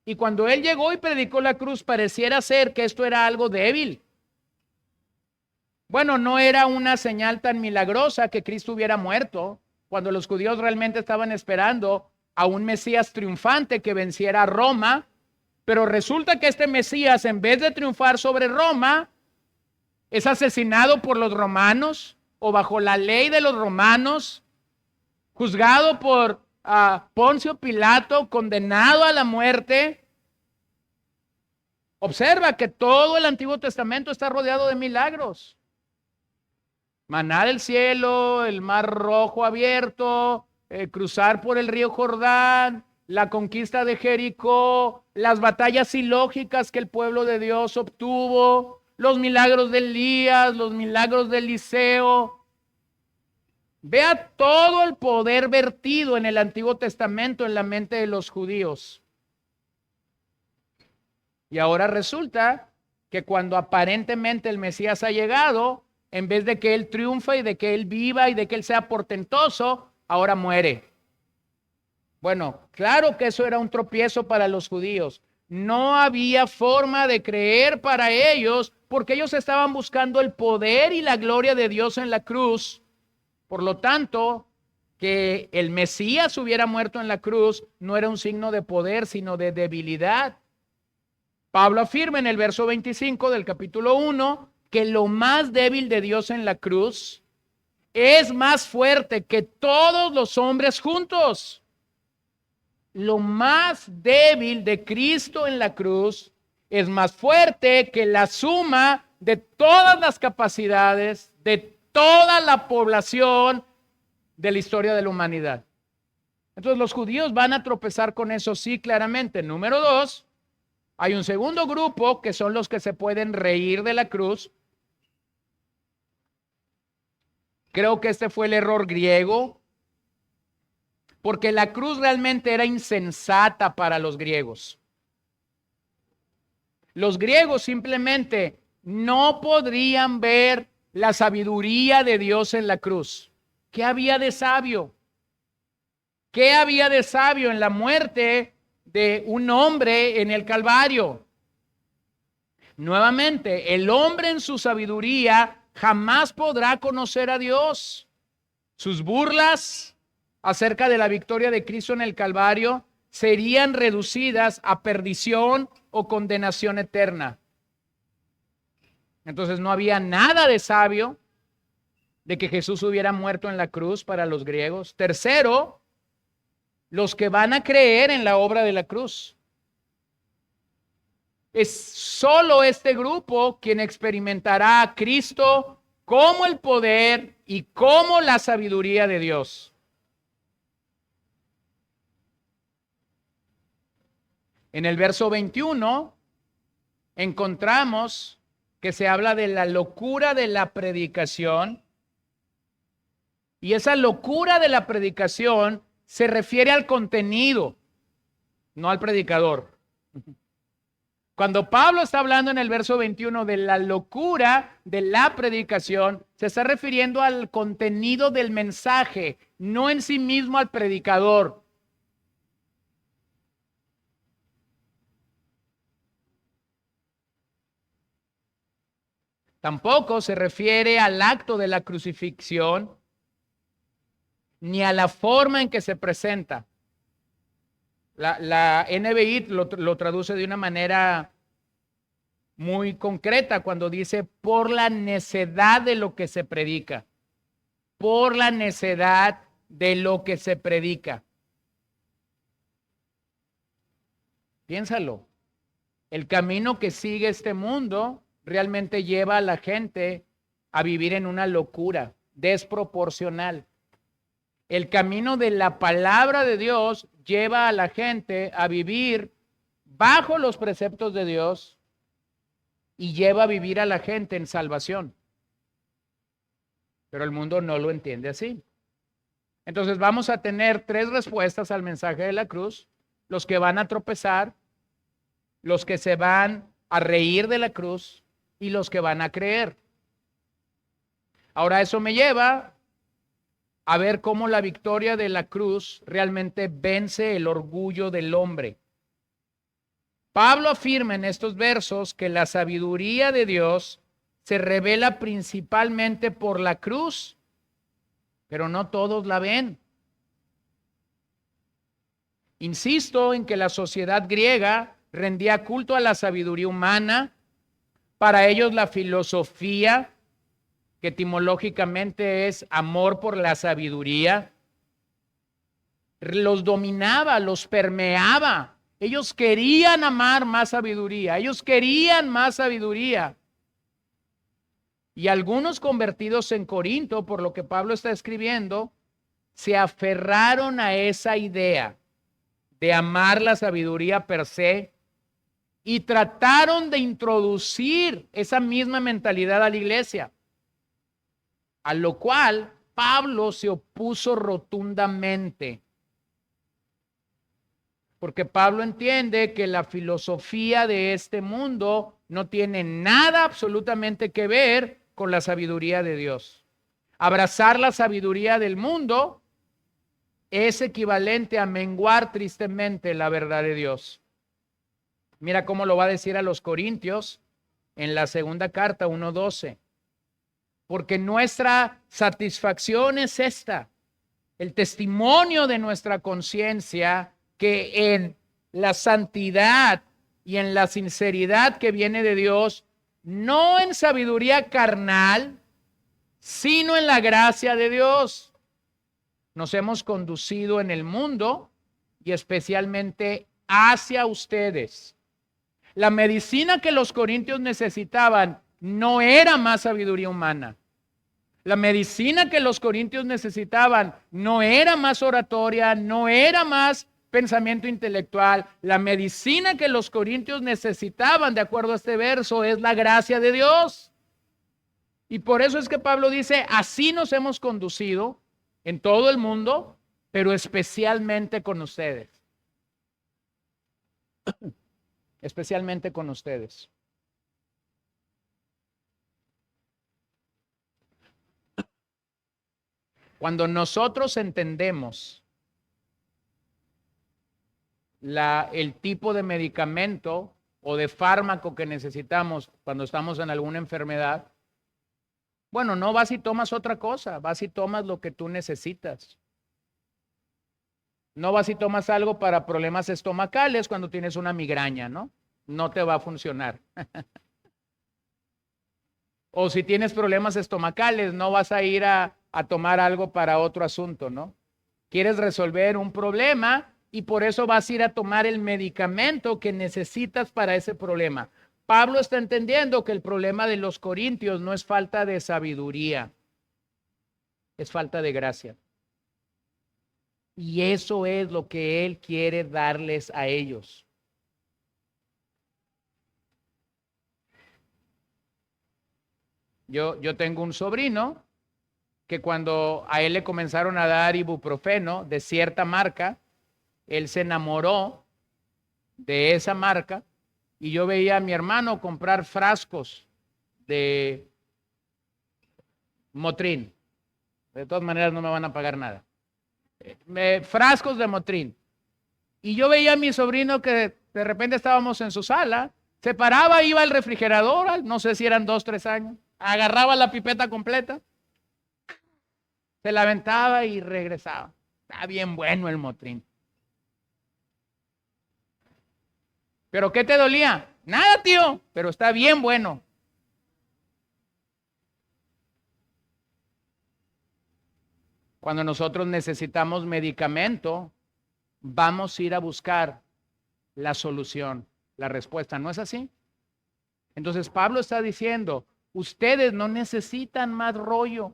Speaker 1: Y cuando él llegó y predicó la cruz, pareciera ser que esto era algo débil. Bueno, no era una señal tan milagrosa que Cristo hubiera muerto, cuando los judíos realmente estaban esperando a un Mesías triunfante que venciera a Roma, pero resulta que este Mesías, en vez de triunfar sobre Roma, es asesinado por los romanos o bajo la ley de los romanos, juzgado por Poncio Pilato, condenado a la muerte. Observa que todo el Antiguo Testamento está rodeado de milagros. Maná del cielo, el mar rojo abierto, cruzar por el río Jordán, la conquista de Jericó, las batallas ilógicas que el pueblo de Dios obtuvo, los milagros de Elías, los milagros de Eliseo. Vea todo el poder vertido en el Antiguo Testamento en la mente de los judíos. Y ahora resulta que cuando aparentemente el Mesías ha llegado, en vez de que él triunfe y de que él viva y de que él sea portentoso, ahora muere. Bueno, claro que eso era un tropiezo para los judíos. No había forma de creer para ellos porque ellos estaban buscando el poder y la gloria de Dios en la cruz. Por lo tanto, que el Mesías hubiera muerto en la cruz no era un signo de poder, sino de debilidad. Pablo afirma en el verso 25 del capítulo 1 que lo más débil de Dios en la cruz es más fuerte que todos los hombres juntos. Lo más débil de Cristo en la cruz es más fuerte que la suma de todas las capacidades de toda la población de la historia de la humanidad. Entonces los judíos van a tropezar con eso, sí, claramente. Número dos, hay un segundo grupo que son los que se pueden reír de la cruz. Creo que este fue el error griego, porque la cruz realmente era insensata para los griegos. Los griegos simplemente no podrían ver la sabiduría de Dios en la cruz. ¿Qué había de sabio? ¿Qué había de sabio en la muerte de un hombre en el Calvario? Nuevamente, el hombre en su sabiduría jamás podrá conocer a Dios. Sus burlas acerca de la victoria de Cristo en el Calvario serían reducidas a perdición o condenación eterna. Entonces no había nada de sabio de que Jesús hubiera muerto en la cruz para los griegos. Tercero, los que van a creer en la obra de la cruz. Es solo este grupo quien experimentará a Cristo como el poder y como la sabiduría de Dios. En el verso 21 encontramos que se habla de la locura de la predicación. Y esa locura de la predicación se refiere al contenido, no al predicador. Cuando Pablo está hablando en el verso 21 de la locura de la predicación, se está refiriendo al contenido del mensaje, no en sí mismo al predicador. Tampoco se refiere al acto de la crucifixión ni a la forma en que se presenta. La NBI lo traduce de una manera muy concreta cuando dice por la necedad de lo que se predica. Por la necedad de lo que se predica. Piénsalo. El camino que sigue este mundo realmente lleva a la gente a vivir en una locura desproporcional. El camino de la palabra de Dios lleva a la gente a vivir bajo los preceptos de Dios y lleva a vivir a la gente en salvación. Pero el mundo no lo entiende así. Entonces vamos a tener 3 respuestas al mensaje de la cruz: los que van a tropezar, los que se van a reír de la cruz y los que van a creer. Ahora eso me lleva a ver cómo la victoria de la cruz realmente vence el orgullo del hombre. Pablo afirma en estos versos que la sabiduría de Dios se revela principalmente por la cruz, pero no todos la ven. Insisto en que la sociedad griega rendía culto a la sabiduría humana. Para ellos la filosofía, que etimológicamente es amor por la sabiduría, los dominaba, los permeaba. Ellos querían amar más sabiduría, ellos querían más sabiduría. Y algunos convertidos en Corinto, por lo que Pablo está escribiendo, se aferraron a esa idea de amar la sabiduría per se y trataron de introducir esa misma mentalidad a la iglesia, a lo cual Pablo se opuso rotundamente. Porque Pablo entiende que la filosofía de este mundo no tiene nada absolutamente que ver con la sabiduría de Dios. Abrazar la sabiduría del mundo es equivalente a menguar tristemente la verdad de Dios. Mira cómo lo va a decir a los Corintios en la segunda carta 1:12. Porque nuestra satisfacción es esta, el testimonio de nuestra conciencia, que en la santidad y en la sinceridad que viene de Dios, no en sabiduría carnal, sino en la gracia de Dios, nos hemos conducido en el mundo y especialmente hacia ustedes. La medicina que los corintios necesitaban no era más sabiduría humana. La medicina que los corintios necesitaban no era más oratoria, no era más pensamiento intelectual. La medicina que los corintios necesitaban, de acuerdo a este verso, es la gracia de Dios. Y por eso es que Pablo dice, así nos hemos conducido en todo el mundo, pero especialmente con ustedes. Especialmente con ustedes. Cuando nosotros entendemos el tipo de medicamento o de fármaco que necesitamos cuando estamos en alguna enfermedad, bueno, no vas y tomas otra cosa, vas y tomas lo que tú necesitas. No vas y tomas algo para problemas estomacales cuando tienes una migraña, ¿no? No te va a funcionar. O si tienes problemas estomacales, no vas a ir a tomar algo para otro asunto, ¿no? Quieres resolver un problema y por eso vas a ir a tomar el medicamento que necesitas para ese problema. Pablo está entendiendo que el problema de los corintios no es falta de sabiduría, es falta de gracia. Y eso es lo que él quiere darles a ellos. Yo tengo un sobrino que cuando a él le comenzaron a dar ibuprofeno de cierta marca, él se enamoró de esa marca y yo veía a mi hermano comprar frascos de Motrin. De todas maneras no me van a pagar nada. Frascos de Motrin. Y yo veía a mi sobrino que de repente estábamos en su sala, se paraba, iba al refrigerador, no sé si eran 2, 3 años, Agarraba la pipeta completa, se la aventaba y regresaba. Está bien bueno el Motrin. ¿Pero qué te dolía? Nada, tío, pero está bien bueno. Cuando nosotros necesitamos medicamento, vamos a ir a buscar la solución, la respuesta. ¿No es así? Entonces Pablo está diciendo, ustedes no necesitan más rollo,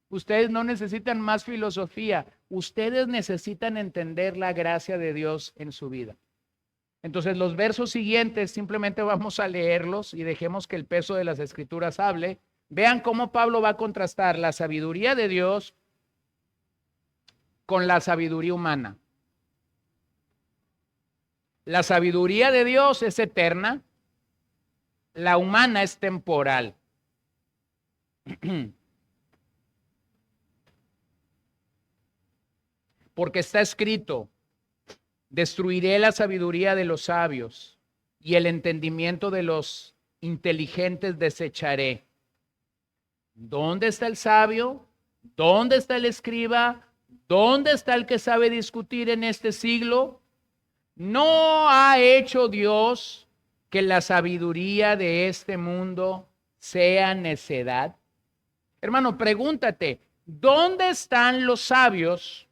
Speaker 1: ustedes no necesitan más filosofía, ustedes necesitan entender la gracia de Dios en su vida. Entonces los versos siguientes simplemente vamos a leerlos y dejemos que el peso de las escrituras hable. Vean cómo Pablo va a contrastar la sabiduría de Dios con la sabiduría humana. La sabiduría de Dios es eterna, la humana es temporal. Porque está escrito, destruiré la sabiduría de los sabios y el entendimiento de los inteligentes desecharé. ¿Dónde está el sabio? ¿Dónde está el escriba? ¿Dónde está el que sabe discutir en este siglo? ¿No ha hecho Dios que la sabiduría de este mundo sea necedad? Hermano, pregúntate, ¿dónde están los sabios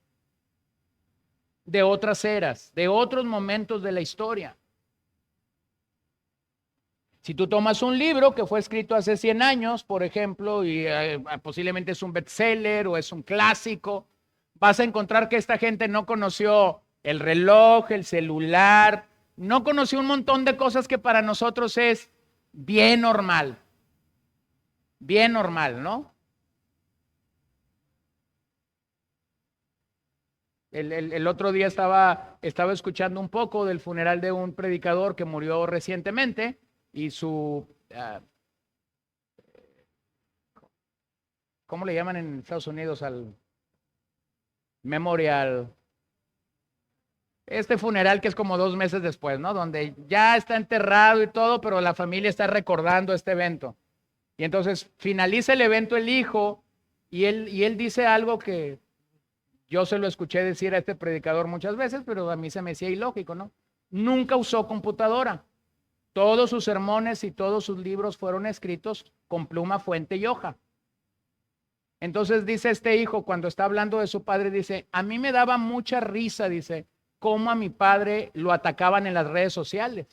Speaker 1: de otras eras, de otros momentos de la historia? Si tú tomas un libro que fue escrito hace 100 años, por ejemplo, y posiblemente es un bestseller o es un clásico, vas a encontrar que esta gente no conoció el reloj, el celular, no conoció un montón de cosas que para nosotros es bien normal, ¿no? El otro día estaba escuchando un poco del funeral de un predicador que murió recientemente y su, ¿cómo le llaman en Estados Unidos al memorial? Este funeral que es como 2 meses después, ¿no? Donde ya está enterrado y todo, pero la familia está recordando este evento. Y entonces finaliza el evento el hijo y él dice algo que yo se lo escuché decir a este predicador muchas veces, pero a mí se me hacía ilógico, ¿no? Nunca usó computadora. Todos sus sermones y todos sus libros fueron escritos con pluma, fuente y hoja. Entonces dice este hijo, cuando está hablando de su padre, dice, a mí me daba mucha risa, dice, cómo a mi padre lo atacaban en las redes sociales.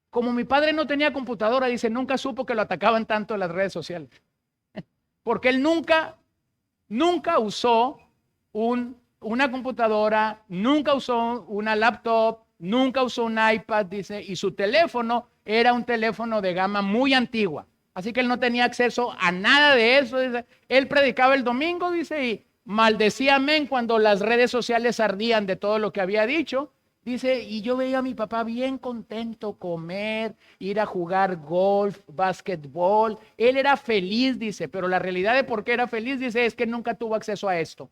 Speaker 1: Como mi padre no tenía computadora, dice, nunca supo que lo atacaban tanto en las redes sociales. Porque él nunca usó una computadora, nunca usó una laptop, nunca usó un iPad, dice, y su teléfono era un teléfono de gama muy antigua. Así que él no tenía acceso a nada de eso. Dice. Él predicaba el domingo, dice, y maldecía amén cuando las redes sociales ardían de todo lo que había dicho. Dice, y yo veía a mi papá bien contento comer, ir a jugar golf, básquetbol. Él era feliz, dice, pero la realidad de por qué era feliz, dice, es que nunca tuvo acceso a esto.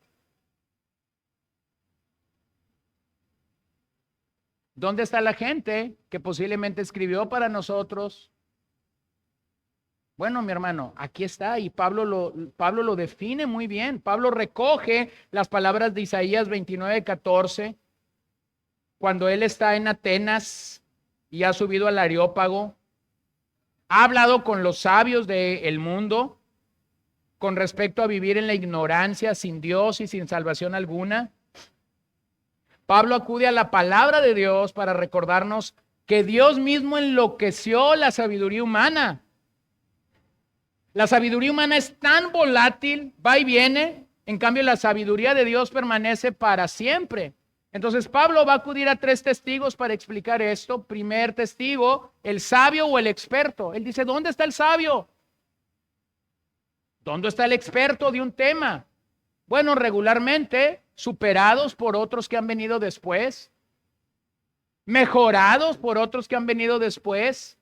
Speaker 1: ¿Dónde está la gente que posiblemente escribió para nosotros? Bueno, mi hermano, aquí está y Pablo lo define muy bien. Pablo recoge las palabras de Isaías 29:14 cuando él está en Atenas y ha subido al Areópago. Ha hablado con los sabios del mundo con respecto a vivir en la ignorancia, sin Dios y sin salvación alguna. Pablo acude a la palabra de Dios para recordarnos que Dios mismo enloqueció la sabiduría humana. La sabiduría humana es tan volátil, va y viene, en cambio la sabiduría de Dios permanece para siempre. Entonces Pablo va a acudir a 3 testigos para explicar esto. Primer testigo, el sabio o el experto. Él dice, ¿dónde está el sabio? ¿Dónde está el experto de un tema? Bueno, regularmente superados por otros que han venido después, mejorados por otros que han venido después.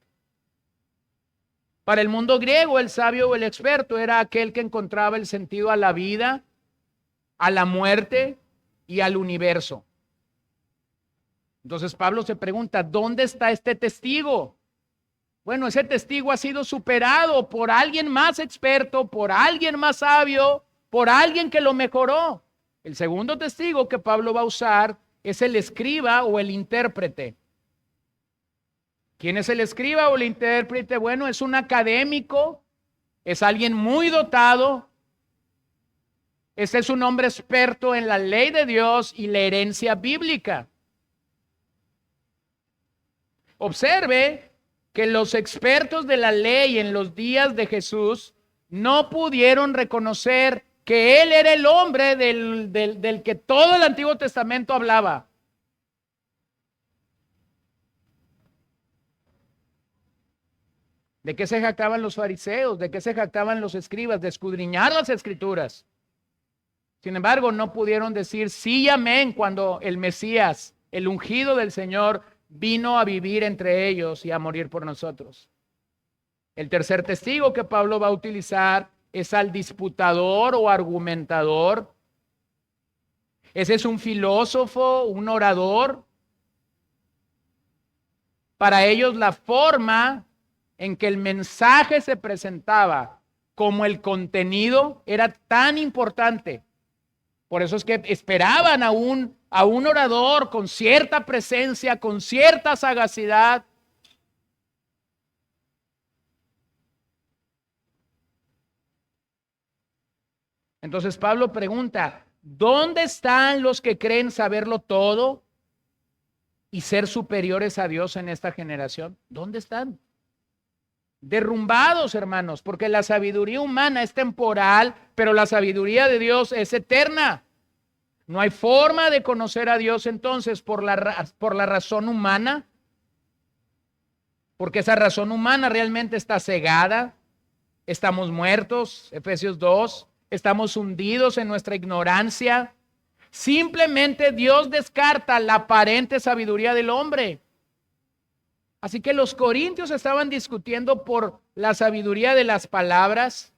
Speaker 1: Para el mundo griego, el sabio o el experto era aquel que encontraba el sentido a la vida, a la muerte y al universo. Entonces Pablo se pregunta, ¿dónde está este testigo? Bueno, ese testigo ha sido superado por alguien más experto, por alguien más sabio, por alguien que lo mejoró. El segundo testigo que Pablo va a usar es el escriba o el intérprete. ¿Quién es el escriba o el intérprete? Bueno, es un académico, es alguien muy dotado. Este es un hombre experto en la ley de Dios y la herencia bíblica. Observe que los expertos de la ley en los días de Jesús no pudieron reconocer que él era el hombre del que todo el Antiguo Testamento hablaba. ¿De qué se jactaban los fariseos? ¿De qué se jactaban los escribas? De escudriñar las escrituras. Sin embargo, no pudieron decir sí y amén cuando el Mesías, el ungido del Señor, vino a vivir entre ellos y a morir por nosotros. El tercer testigo que Pablo va a utilizar es al disputador o argumentador. Ese es un filósofo, un orador. Para ellos la forma en que el mensaje se presentaba como el contenido era tan importante. Por eso es que esperaban a un orador con cierta presencia, con cierta sagacidad. Entonces Pablo pregunta, ¿dónde están los que creen saberlo todo y ser superiores a Dios en esta generación? ¿Dónde están? Derrumbados, hermanos, porque la sabiduría humana es temporal, pero la sabiduría de Dios es eterna. No hay forma de conocer a Dios entonces por la razón humana, porque esa razón humana realmente está cegada. Estamos muertos, Efesios 2, estamos hundidos en nuestra ignorancia. Simplemente Dios descarta la aparente sabiduría del hombre. Así que los corintios estaban discutiendo por la sabiduría de las palabras,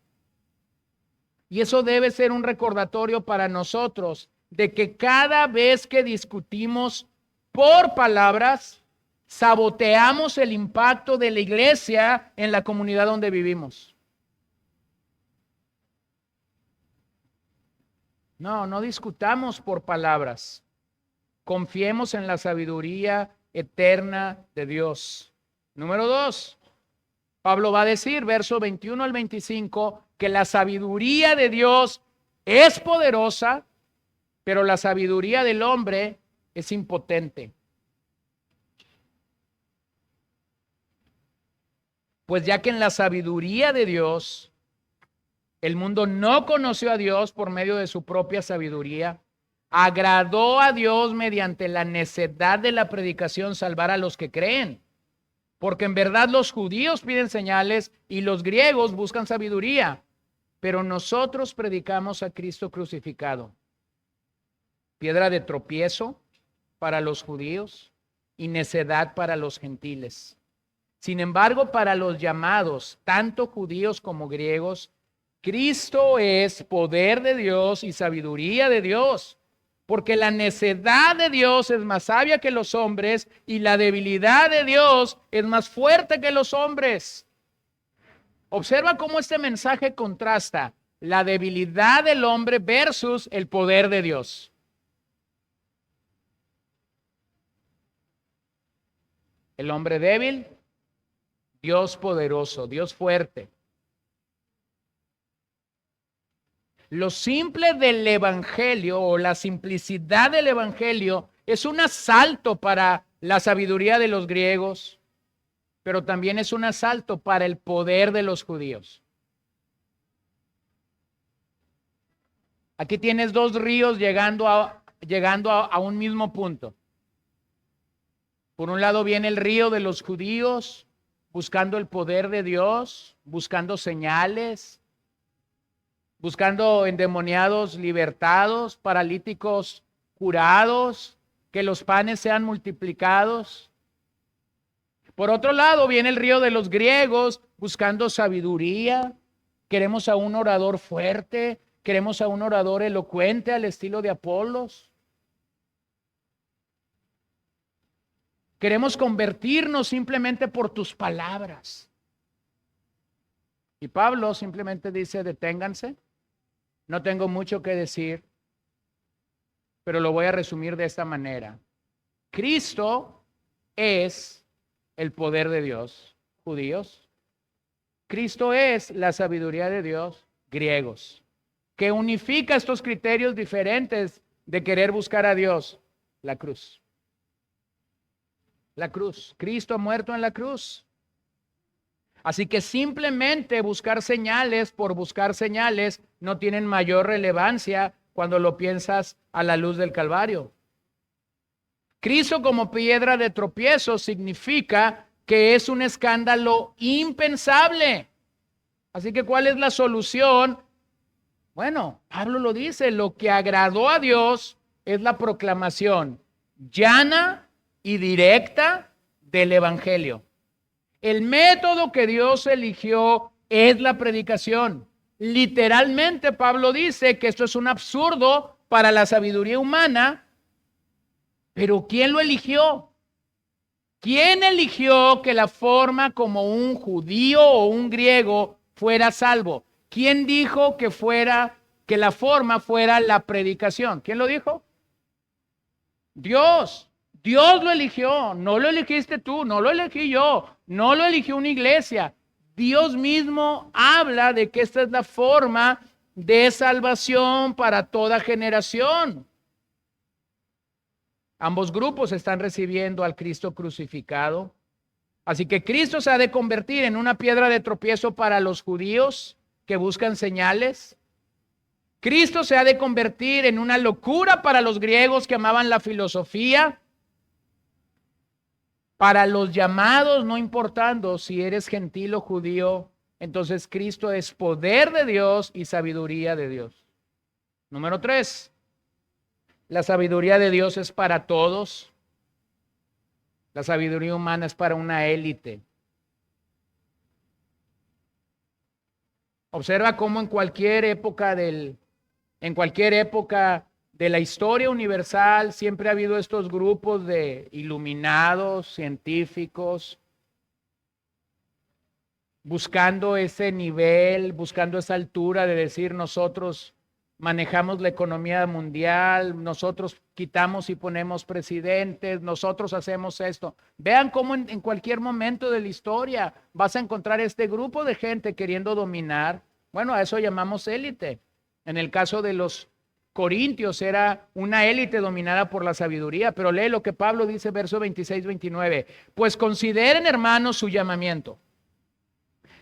Speaker 1: y eso debe ser un recordatorio para nosotros de que cada vez que discutimos por palabras, saboteamos el impacto de la iglesia en la comunidad donde vivimos. No discutamos por palabras. Confiemos en la sabiduría eterna de Dios. Número 2, Pablo va a decir, verso 21 al 25, que la sabiduría de Dios es poderosa, pero la sabiduría del hombre es impotente. Pues ya que en la sabiduría de Dios, el mundo no conoció a Dios por medio de su propia sabiduría, agradó a Dios mediante la necedad de la predicación salvar a los que creen. Porque en verdad los judíos piden señales y los griegos buscan sabiduría, pero nosotros predicamos a Cristo crucificado, piedra de tropiezo para los judíos y necedad para los gentiles. Sin embargo, para los llamados, tanto judíos como griegos, Cristo es poder de Dios y sabiduría de Dios. Porque la necedad de Dios es más sabia que los hombres y la debilidad de Dios es más fuerte que los hombres. Observa cómo este mensaje contrasta la debilidad del hombre versus el poder de Dios. El hombre débil, Dios poderoso, Dios fuerte. Lo simple del evangelio o la simplicidad del evangelio es un asalto para la sabiduría de los griegos, pero también es un asalto para el poder de los judíos. Aquí tienes dos ríos llegando a un mismo punto. Por un lado viene el río de los judíos, buscando el poder de Dios, buscando señales, buscando endemoniados libertados, paralíticos curados, que los panes sean multiplicados. Por otro lado viene el río de los griegos, buscando sabiduría. Queremos a un orador fuerte, queremos a un orador elocuente al estilo de Apolos. Queremos convertirnos simplemente por tus palabras. Y Pablo simplemente dice, deténganse. No tengo mucho que decir, pero lo voy a resumir de esta manera. Cristo es el poder de Dios, judíos. Cristo es la sabiduría de Dios, griegos. Que unifica estos criterios diferentes de querer buscar a Dios, la cruz. La cruz. Cristo ha muerto en la cruz. Así que simplemente buscar señales por buscar señales no tienen mayor relevancia cuando lo piensas a la luz del Calvario. Cristo como piedra de tropiezo significa que es un escándalo impensable. Así que, ¿cuál es la solución? Bueno, Pablo lo dice, lo que agradó a Dios es la proclamación llana y directa del Evangelio. El método que Dios eligió es la predicación. Literalmente, Pablo dice que esto es un absurdo para la sabiduría humana, pero ¿quién lo eligió? ¿Quién eligió que la forma como un judío o un griego fuera salvo? ¿Quién dijo que la forma fuera la predicación? ¿Quién lo dijo? Dios. Dios lo eligió, no lo elegiste tú, no lo elegí yo, no lo eligió una iglesia. Dios mismo habla de que esta es la forma de salvación para toda generación. Ambos grupos están recibiendo al Cristo crucificado. Así que Cristo se ha de convertir en una piedra de tropiezo para los judíos que buscan señales. Cristo se ha de convertir en una locura para los griegos que amaban la filosofía. Para los llamados, no importando si eres gentil o judío, entonces Cristo es poder de Dios y sabiduría de Dios. Número 3, la sabiduría de Dios es para todos. La sabiduría humana es para una élite. Observa cómo en cualquier época de la historia universal siempre ha habido estos grupos de iluminados, científicos, buscando ese nivel, buscando esa altura de decir nosotros manejamos la economía mundial, nosotros quitamos y ponemos presidentes, nosotros hacemos esto. Vean cómo en cualquier momento de la historia vas a encontrar este grupo de gente queriendo dominar. Bueno, a eso llamamos élite. En el caso de los Corintios era una élite dominada por la sabiduría, pero lee lo que Pablo dice, verso 26-29. Pues consideren, hermanos, su llamamiento.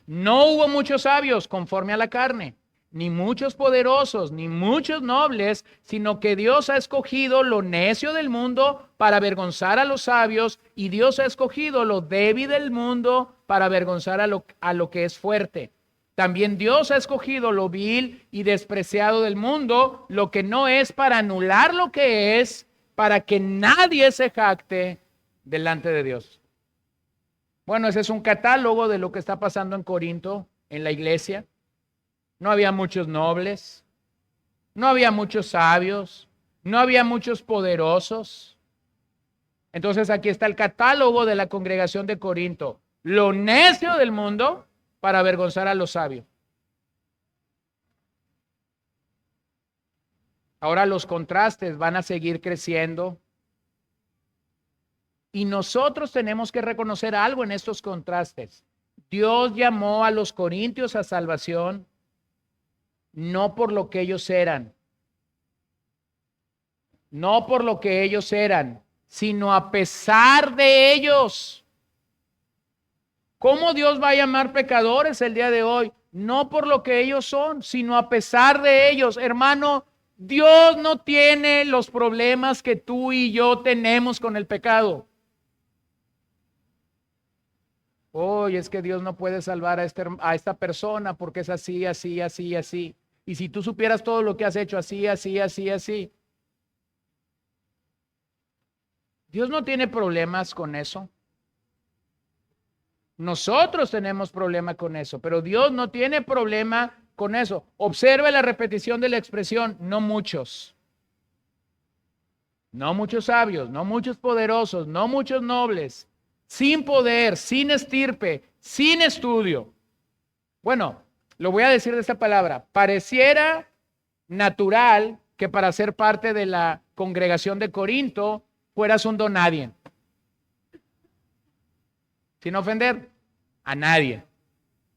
Speaker 1: No hubo muchos sabios conforme a la carne, ni muchos poderosos, ni muchos nobles, sino que Dios ha escogido lo necio del mundo para avergonzar a los sabios, y Dios ha escogido lo débil del mundo para avergonzar a lo que es fuerte. También Dios ha escogido lo vil y despreciado del mundo, lo que no es, para anular lo que es, para que nadie se jacte delante de Dios. Bueno, ese es un catálogo de lo que está pasando en Corinto, en la iglesia. No había muchos nobles, no había muchos sabios, no había muchos poderosos. Entonces aquí está el catálogo de la congregación de Corinto. Lo necio del mundo para avergonzar a los sabios. Ahora los contrastes van a seguir creciendo. Y nosotros tenemos que reconocer algo en estos contrastes. Dios llamó a los corintios a salvación, no por lo que ellos eran, no por lo que ellos eran, sino a pesar de ellos. ¿Cómo Dios va a llamar pecadores el día de hoy? No por lo que ellos son, sino a pesar de ellos. Hermano, Dios no tiene los problemas que tú y yo tenemos con el pecado. Oye, es que Dios no puede salvar a esta persona porque es así, así, así, así. Y si tú supieras todo lo que has hecho así, así, así, así. Dios no tiene problemas con eso. Nosotros tenemos problema con eso, pero Dios no tiene problema con eso. Observe la repetición de la expresión, no muchos. no muchos sabios, no muchos poderosos, no muchos nobles, sin poder, sin estirpe, sin estudio. Bueno, lo voy a decir de esta palabra. Pareciera natural que para ser parte de la congregación de Corinto fueras un don nadie. Sin ofender a nadie.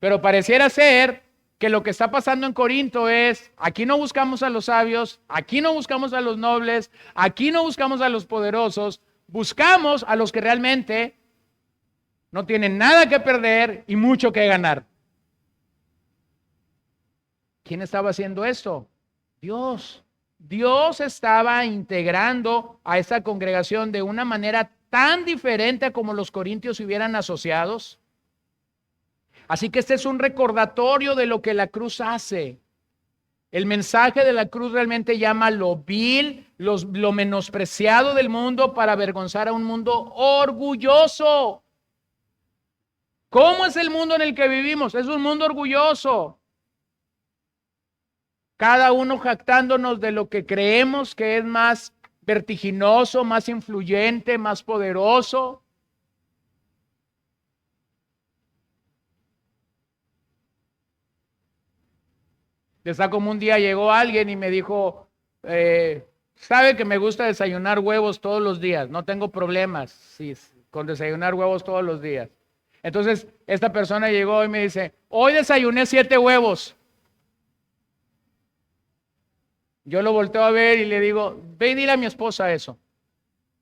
Speaker 1: Pero pareciera ser que lo que está pasando en Corinto es, aquí no buscamos a los sabios, aquí no buscamos a los nobles, aquí no buscamos a los poderosos, buscamos a los que realmente no tienen nada que perder y mucho que ganar. ¿Quién estaba haciendo esto? Dios. Dios estaba integrando a esta congregación de una manera tan diferente a como los corintios se hubieran asociados. Así que este es un recordatorio de lo que la cruz hace. El mensaje de la cruz realmente llama lo vil, lo menospreciado del mundo para avergonzar a un mundo orgulloso. ¿Cómo es el mundo en el que vivimos? Es un mundo orgulloso. Cada uno jactándonos de lo que creemos que es más vertiginoso, más influyente, más poderoso. Está como un día llegó alguien y me dijo, sabe que me gusta desayunar huevos todos los días, no tengo problemas con desayunar huevos todos los días. Entonces esta persona llegó y me dice, hoy desayuné 7 huevos. Yo lo volteo a ver y le digo, ve y dile a mi esposa eso,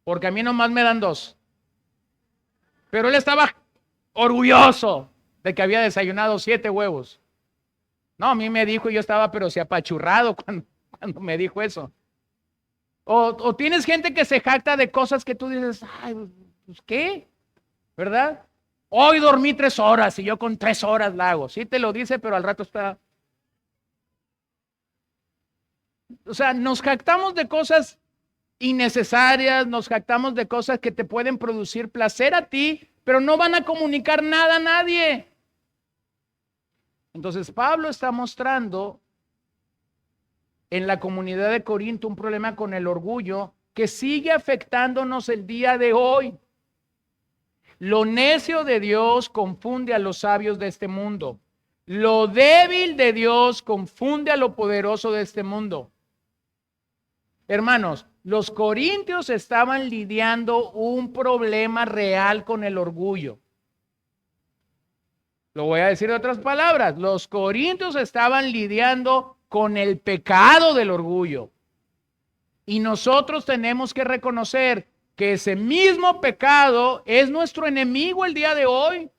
Speaker 1: porque a mí nomás me dan 2. Pero él estaba orgulloso de que había desayunado 7 huevos. No, a mí me dijo y yo estaba pero apachurrado cuando me dijo eso. O tienes gente que se jacta de cosas que tú dices, ay, pues ¿qué? ¿Verdad? Hoy dormí 3 horas y yo con 3 horas la hago. Sí te lo dice, pero al rato está... O sea, nos jactamos de cosas innecesarias, nos jactamos de cosas que te pueden producir placer a ti, pero no van a comunicar nada a nadie. Entonces Pablo está mostrando en la comunidad de Corinto un problema con el orgullo que sigue afectándonos el día de hoy. Lo necio de Dios confunde a los sabios de este mundo. Lo débil de Dios confunde a lo poderoso de este mundo. Hermanos, los corintios estaban lidiando un problema real con el orgullo. Lo voy a decir de otras palabras. Los corintios estaban lidiando con el pecado del orgullo. Y nosotros tenemos que reconocer que ese mismo pecado es nuestro enemigo el día de hoy.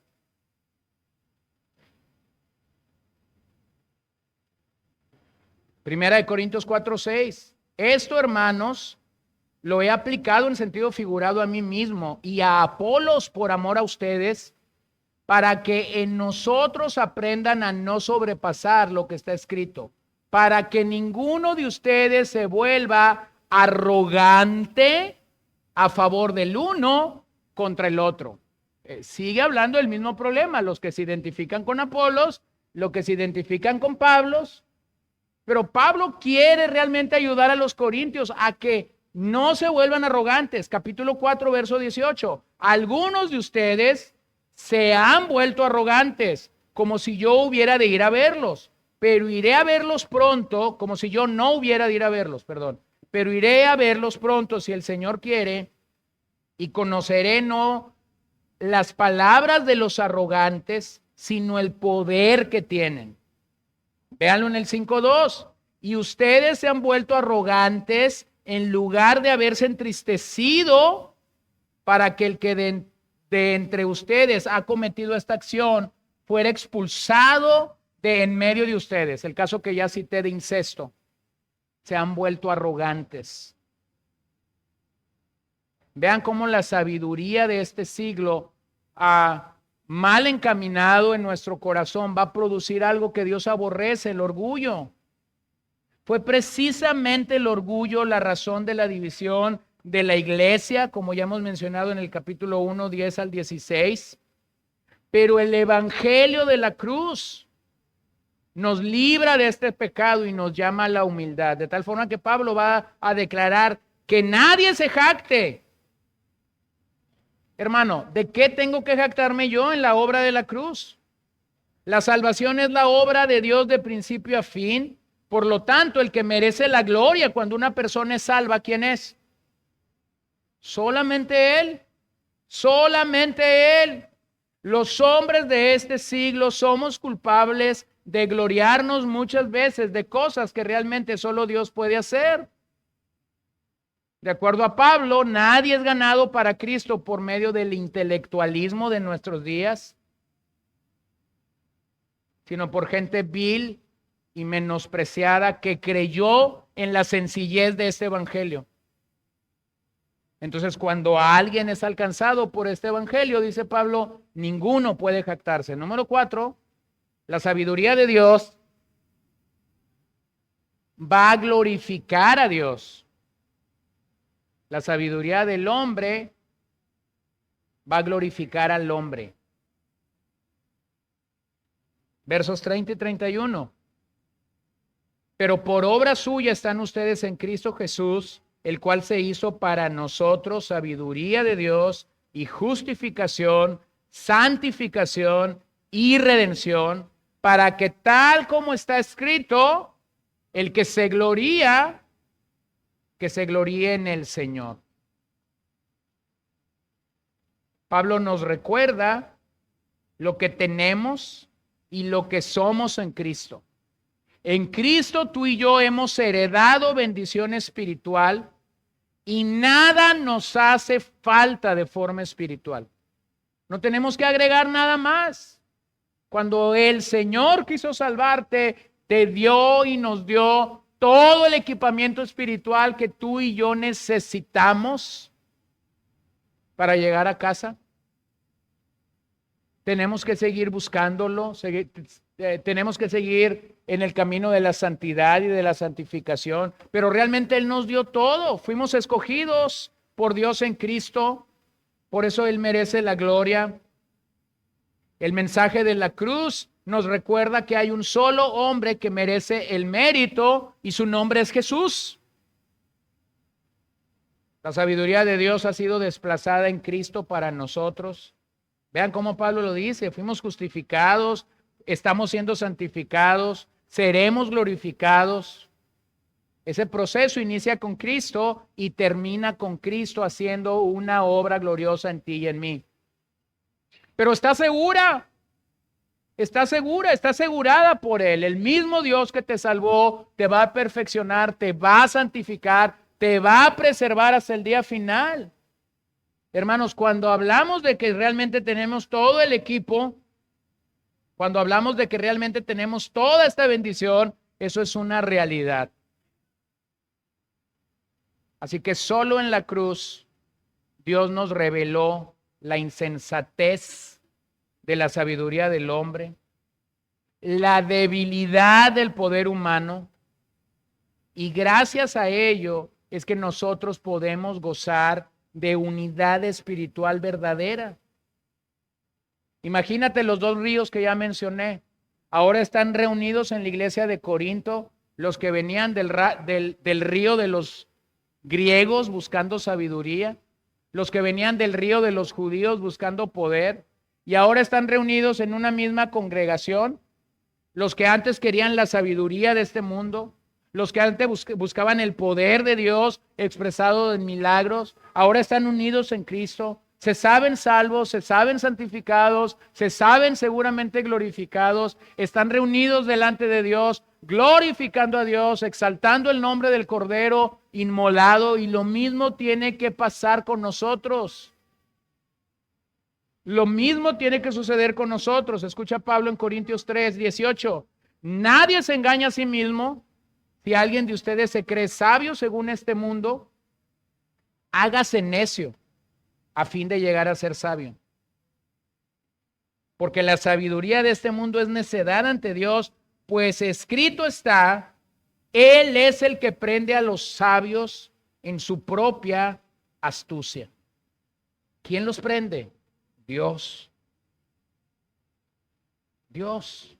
Speaker 1: Primera de Corintios 4:6. Esto, hermanos, lo he aplicado en sentido figurado a mí mismo y a Apolos por amor a ustedes, para que en nosotros aprendan a no sobrepasar lo que está escrito, para que ninguno de ustedes se vuelva arrogante a favor del uno contra el otro. Sigue hablando del mismo problema, los que se identifican con Apolos, los que se identifican con Pablo. Pero Pablo quiere realmente ayudar a los corintios a que no se vuelvan arrogantes. Capítulo 4, verso 18. Algunos de ustedes se han vuelto arrogantes, como si yo hubiera de ir a verlos. Pero iré a verlos pronto, como si yo no hubiera de ir a verlos, perdón. Pero iré a verlos pronto si el Señor quiere, y conoceré no las palabras de los arrogantes, sino el poder que tienen. Véanlo en el 5:2. Y ustedes se han vuelto arrogantes en lugar de haberse entristecido para que el que de entre ustedes ha cometido esta acción fuera expulsado de en medio de ustedes. El caso que ya cité de incesto. Se han vuelto arrogantes. Vean cómo la sabiduría de este siglo mal encaminado en nuestro corazón va a producir algo que Dios aborrece, el orgullo. Fue precisamente el orgullo la razón de la división de la iglesia, como ya hemos mencionado en el capítulo 1, 10 al 16. Pero el evangelio de la cruz nos libra de este pecado y nos llama a la humildad, de tal forma que Pablo va a declarar Que nadie se jacte. Hermano, ¿de qué tengo que jactarme yo en la obra de la cruz? La salvación es la obra de Dios de principio a fin. Por lo tanto, el que merece la gloria cuando una persona es salva, ¿quién es? Solamente Él. Solamente Él. Los hombres de este siglo somos culpables de gloriarnos muchas veces de cosas que realmente solo Dios puede hacer. De acuerdo a Pablo, nadie es ganado para Cristo por medio del intelectualismo de nuestros días, sino por gente vil y menospreciada que creyó en la sencillez de este evangelio. Entonces, cuando alguien es alcanzado por este evangelio, dice Pablo, ninguno puede jactarse. Número 4, la sabiduría de Dios va a glorificar a Dios. La sabiduría del hombre va a glorificar al hombre. Versos 30 y 31. Pero por obra suya están ustedes en Cristo Jesús, el cual se hizo para nosotros sabiduría de Dios y justificación, santificación y redención, para que tal como está escrito, el que se gloríe en el Señor. Pablo nos recuerda lo que tenemos y lo que somos en Cristo. En Cristo tú y yo hemos heredado bendición espiritual y nada nos hace falta de forma espiritual. No tenemos que agregar nada más. Cuando el Señor quiso salvarte, te dio y nos dio todo el equipamiento espiritual que tú y yo necesitamos para llegar a casa. Tenemos que seguir buscándolo, tenemos que seguir en el camino de la santidad y de la santificación, pero realmente Él nos dio todo. Fuimos escogidos por Dios en Cristo, por eso Él merece la gloria. El mensaje de la cruz nos recuerda que hay un solo hombre que merece el mérito y su nombre es Jesús. La sabiduría de Dios ha sido desplazada en Cristo para nosotros. Vean cómo Pablo lo dice, fuimos justificados, estamos siendo santificados, seremos glorificados. Ese proceso inicia con Cristo y termina con Cristo haciendo una obra gloriosa en ti y en mí. Pero está segura, está asegurada por Él. El mismo Dios que te salvó te va a perfeccionar, te va a santificar, te va a preservar hasta el día final. Hermanos, cuando hablamos de que realmente tenemos todo el equipo, cuando hablamos de que realmente tenemos toda esta bendición, eso es una realidad. Así que solo en la cruz Dios nos reveló la insensatez de la sabiduría del hombre, la debilidad del poder humano, y gracias a ello es que nosotros podemos gozar de unidad espiritual verdadera. Imagínate los dos ríos que ya mencioné. Ahora están reunidos en la iglesia de Corinto los que venían del río de los griegos buscando sabiduría, los que venían del río de los judíos buscando poder, y ahora están reunidos en una misma congregación, los que antes querían la sabiduría de este mundo, los que antes buscaban el poder de Dios expresado en milagros, ahora están unidos en Cristo, se saben salvos, se saben santificados, se saben seguramente glorificados, están reunidos delante de Dios, glorificando a Dios, exaltando el nombre del Cordero inmolado, y lo mismo tiene que pasar con nosotros. Lo mismo tiene que suceder con nosotros. Escucha Pablo en Corintios 3:18. Nadie se engaña a sí mismo. Si alguien de ustedes se cree sabio según este mundo, hágase necio a fin de llegar a ser sabio. Porque la sabiduría de este mundo es necedad ante Dios, pues escrito está, Él es el que prende a los sabios en su propia astucia. ¿Quién los prende? Dios. Dios.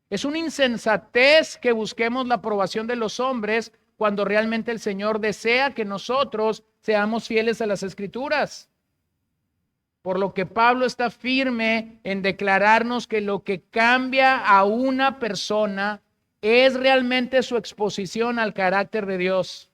Speaker 1: Es una insensatez que busquemos la aprobación de los hombres cuando realmente el Señor desea que nosotros seamos fieles a las Escrituras. Por lo que Pablo está firme en declararnos que lo que cambia a una persona es realmente su exposición al carácter de Dios.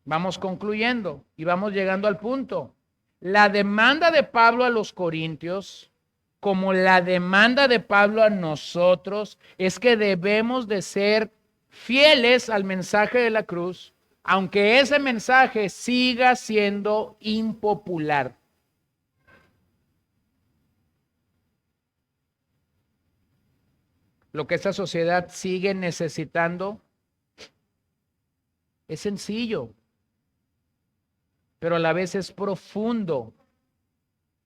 Speaker 1: Vamos concluyendo y vamos llegando al punto. La demanda de Pablo a los corintios, como la demanda de Pablo a nosotros, es que debemos de ser fieles al mensaje de la cruz, aunque ese mensaje siga siendo impopular. Lo que esta sociedad sigue necesitando es sencillo, pero a la vez es profundo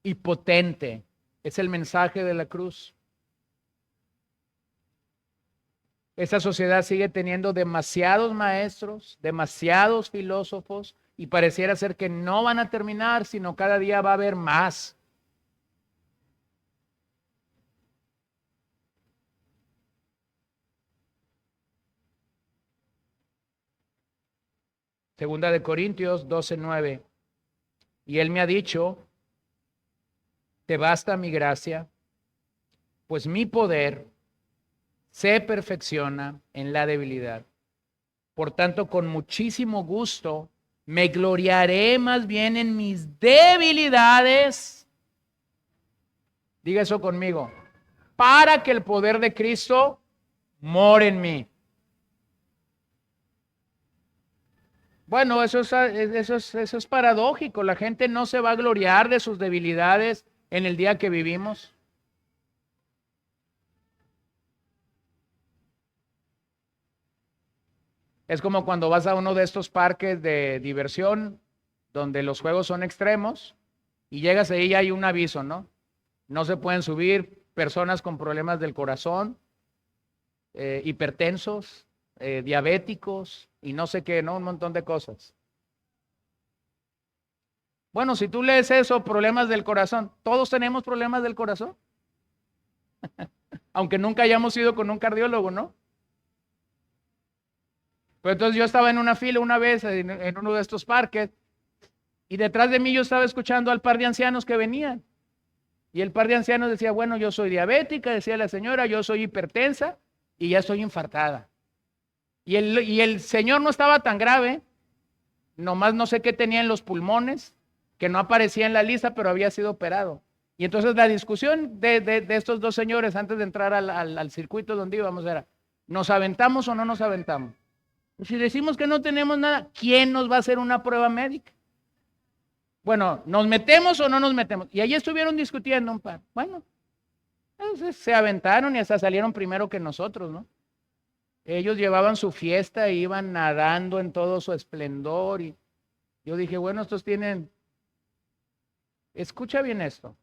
Speaker 1: y potente. Es el mensaje de la cruz. Esta sociedad sigue teniendo demasiados maestros, demasiados filósofos, y pareciera ser que no van a terminar, sino cada día va a haber más. Segunda de Corintios 12:9. Y él me ha dicho, te basta mi gracia, pues mi poder se perfecciona en la debilidad. Por tanto, con muchísimo gusto me gloriaré más bien en mis debilidades. Diga eso conmigo. Para que el poder de Cristo more en mí. Bueno, eso es paradójico. La gente no se va a gloriar de sus debilidades en el día que vivimos. Es como cuando vas a uno de estos parques de diversión donde los juegos son extremos y llegas ahí y hay un aviso, ¿no? No se pueden subir personas con problemas del corazón, hipertensos, diabéticos y no sé qué, ¿no? Un montón de cosas. Bueno, si tú lees eso, problemas del corazón, todos tenemos problemas del corazón. Aunque nunca hayamos ido con un cardiólogo, ¿no? Pero entonces yo estaba en una fila una vez en uno de estos parques y detrás de mí yo estaba escuchando al par de ancianos que venían. Y el par de ancianos decía, bueno, yo soy diabética, decía la señora, yo soy hipertensa y ya estoy infartada. Y el señor no estaba tan grave, nomás no sé qué tenía en los pulmones, que no aparecía en la lista, pero había sido operado. Y entonces la discusión de estos dos señores antes de entrar al circuito donde íbamos era, ¿nos aventamos o no nos aventamos? Si decimos que no tenemos nada, ¿quién nos va a hacer una prueba médica? Bueno, ¿nos metemos o no nos metemos? Y ahí estuvieron discutiendo un par. Bueno, entonces se aventaron y hasta salieron primero que nosotros, ¿no? Ellos llevaban su fiesta e iban nadando en todo su esplendor. Y yo dije, bueno, estos tienen... Escucha bien esto.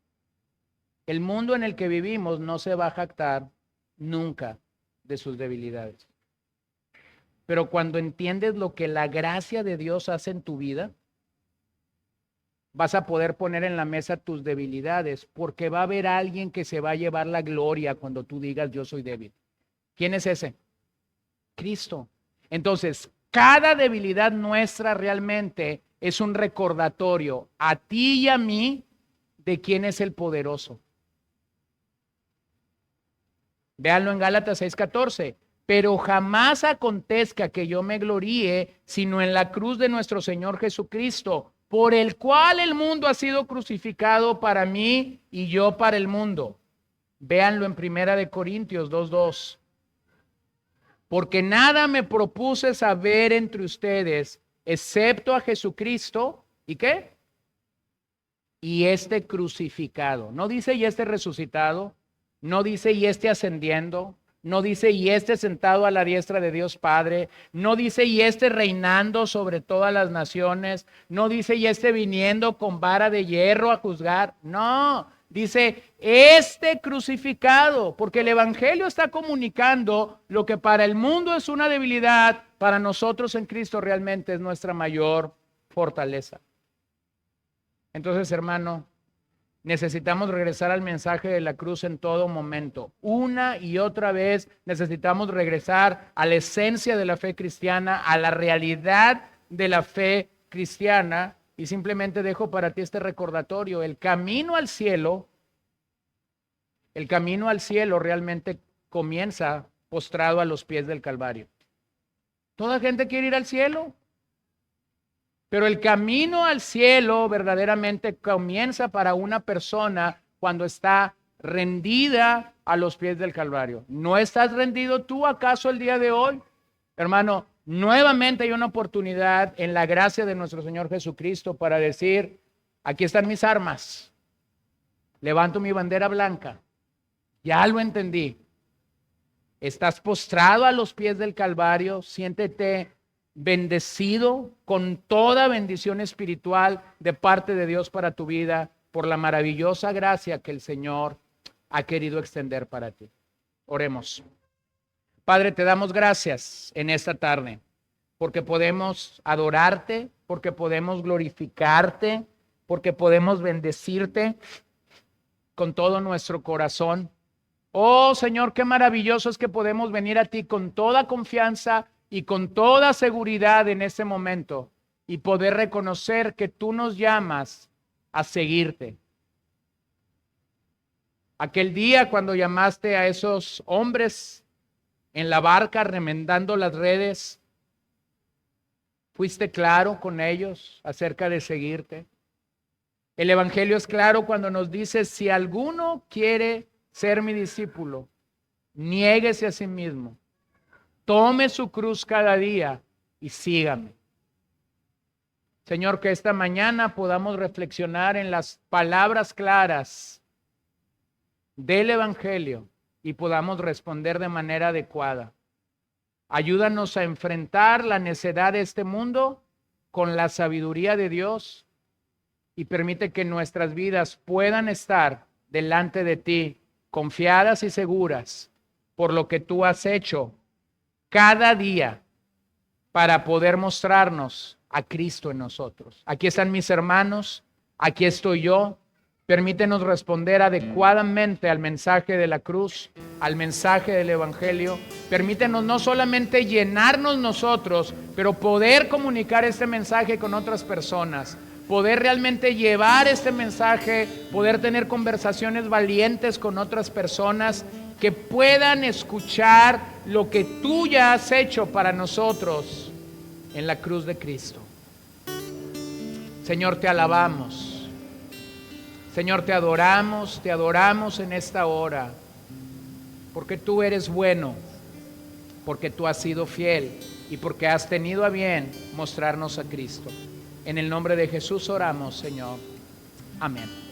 Speaker 1: El mundo en el que vivimos no se va a jactar nunca de sus debilidades. Pero cuando entiendes lo que la gracia de Dios hace en tu vida, vas a poder poner en la mesa tus debilidades, porque va a haber alguien que se va a llevar la gloria cuando tú digas yo soy débil. ¿Quién es ese? Cristo. Entonces, cada debilidad nuestra realmente es un recordatorio a ti y a mí de quién es el poderoso. Véanlo en Gálatas 6:14. Pero jamás acontezca que yo me gloríe, sino en la cruz de nuestro Señor Jesucristo, por el cual el mundo ha sido crucificado para mí y yo para el mundo. Véanlo en 1 Corintios 2:2. Porque nada me propuse saber entre ustedes, excepto a Jesucristo, ¿y qué? Y este crucificado. No dice y este resucitado, no dice y este ascendiendo, no dice y este sentado a la diestra de Dios Padre, no dice y este reinando sobre todas las naciones, no dice y este viniendo con vara de hierro a juzgar, no, dice este crucificado, porque el evangelio está comunicando lo que para el mundo es una debilidad, para nosotros en Cristo realmente es nuestra mayor fortaleza. Entonces, hermano, Necesitamos regresar al mensaje de la cruz en todo momento. Una y otra vez necesitamos regresar a la esencia de la fe cristiana, a la realidad de la fe cristiana. Y simplemente dejo para ti este recordatorio. El camino al cielo realmente comienza postrado a los pies del Calvario. Toda gente quiere ir al cielo. Pero el camino al cielo verdaderamente comienza para una persona cuando está rendida a los pies del Calvario. ¿No estás rendido tú acaso el día de hoy? Hermano, nuevamente hay una oportunidad en la gracia de nuestro Señor Jesucristo para decir, aquí están mis armas, levanto mi bandera blanca, ya lo entendí. Estás postrado a los pies del Calvario, siéntete bendecido con toda bendición espiritual de parte de Dios para tu vida por la maravillosa gracia que el Señor ha querido extender para ti. Oremos. Padre, te damos gracias en esta tarde porque podemos adorarte, porque podemos glorificarte, porque podemos bendecirte con todo nuestro corazón. Oh Señor, qué maravilloso es que podemos venir a ti con toda confianza y con toda seguridad en este momento y poder reconocer que tú nos llamas a seguirte. Aquel día cuando llamaste a esos hombres en la barca remendando las redes, fuiste claro con ellos acerca de seguirte. El Evangelio es claro cuando nos dice, si alguno quiere ser mi discípulo, niéguese a sí mismo. Tome su cruz cada día y sígame. Señor, que esta mañana podamos reflexionar en las palabras claras del Evangelio y podamos responder de manera adecuada. Ayúdanos a enfrentar la necedad de este mundo con la sabiduría de Dios y permite que nuestras vidas puedan estar delante de ti, confiadas y seguras por lo que tú has hecho cada día para poder mostrarnos a Cristo en nosotros. Aquí están mis hermanos, aquí estoy yo. Permítenos responder adecuadamente al mensaje de la cruz, al mensaje del Evangelio. Permítenos no solamente llenarnos nosotros, pero poder comunicar este mensaje con otras personas. Poder realmente llevar este mensaje, poder tener conversaciones valientes con otras personas que puedan escuchar lo que tú ya has hecho para nosotros en la cruz de Cristo. Señor, te alabamos. Señor, te adoramos en esta hora, porque tú eres bueno, porque tú has sido fiel y porque has tenido a bien mostrarnos a Cristo. En el nombre de Jesús oramos, Señor. Amén.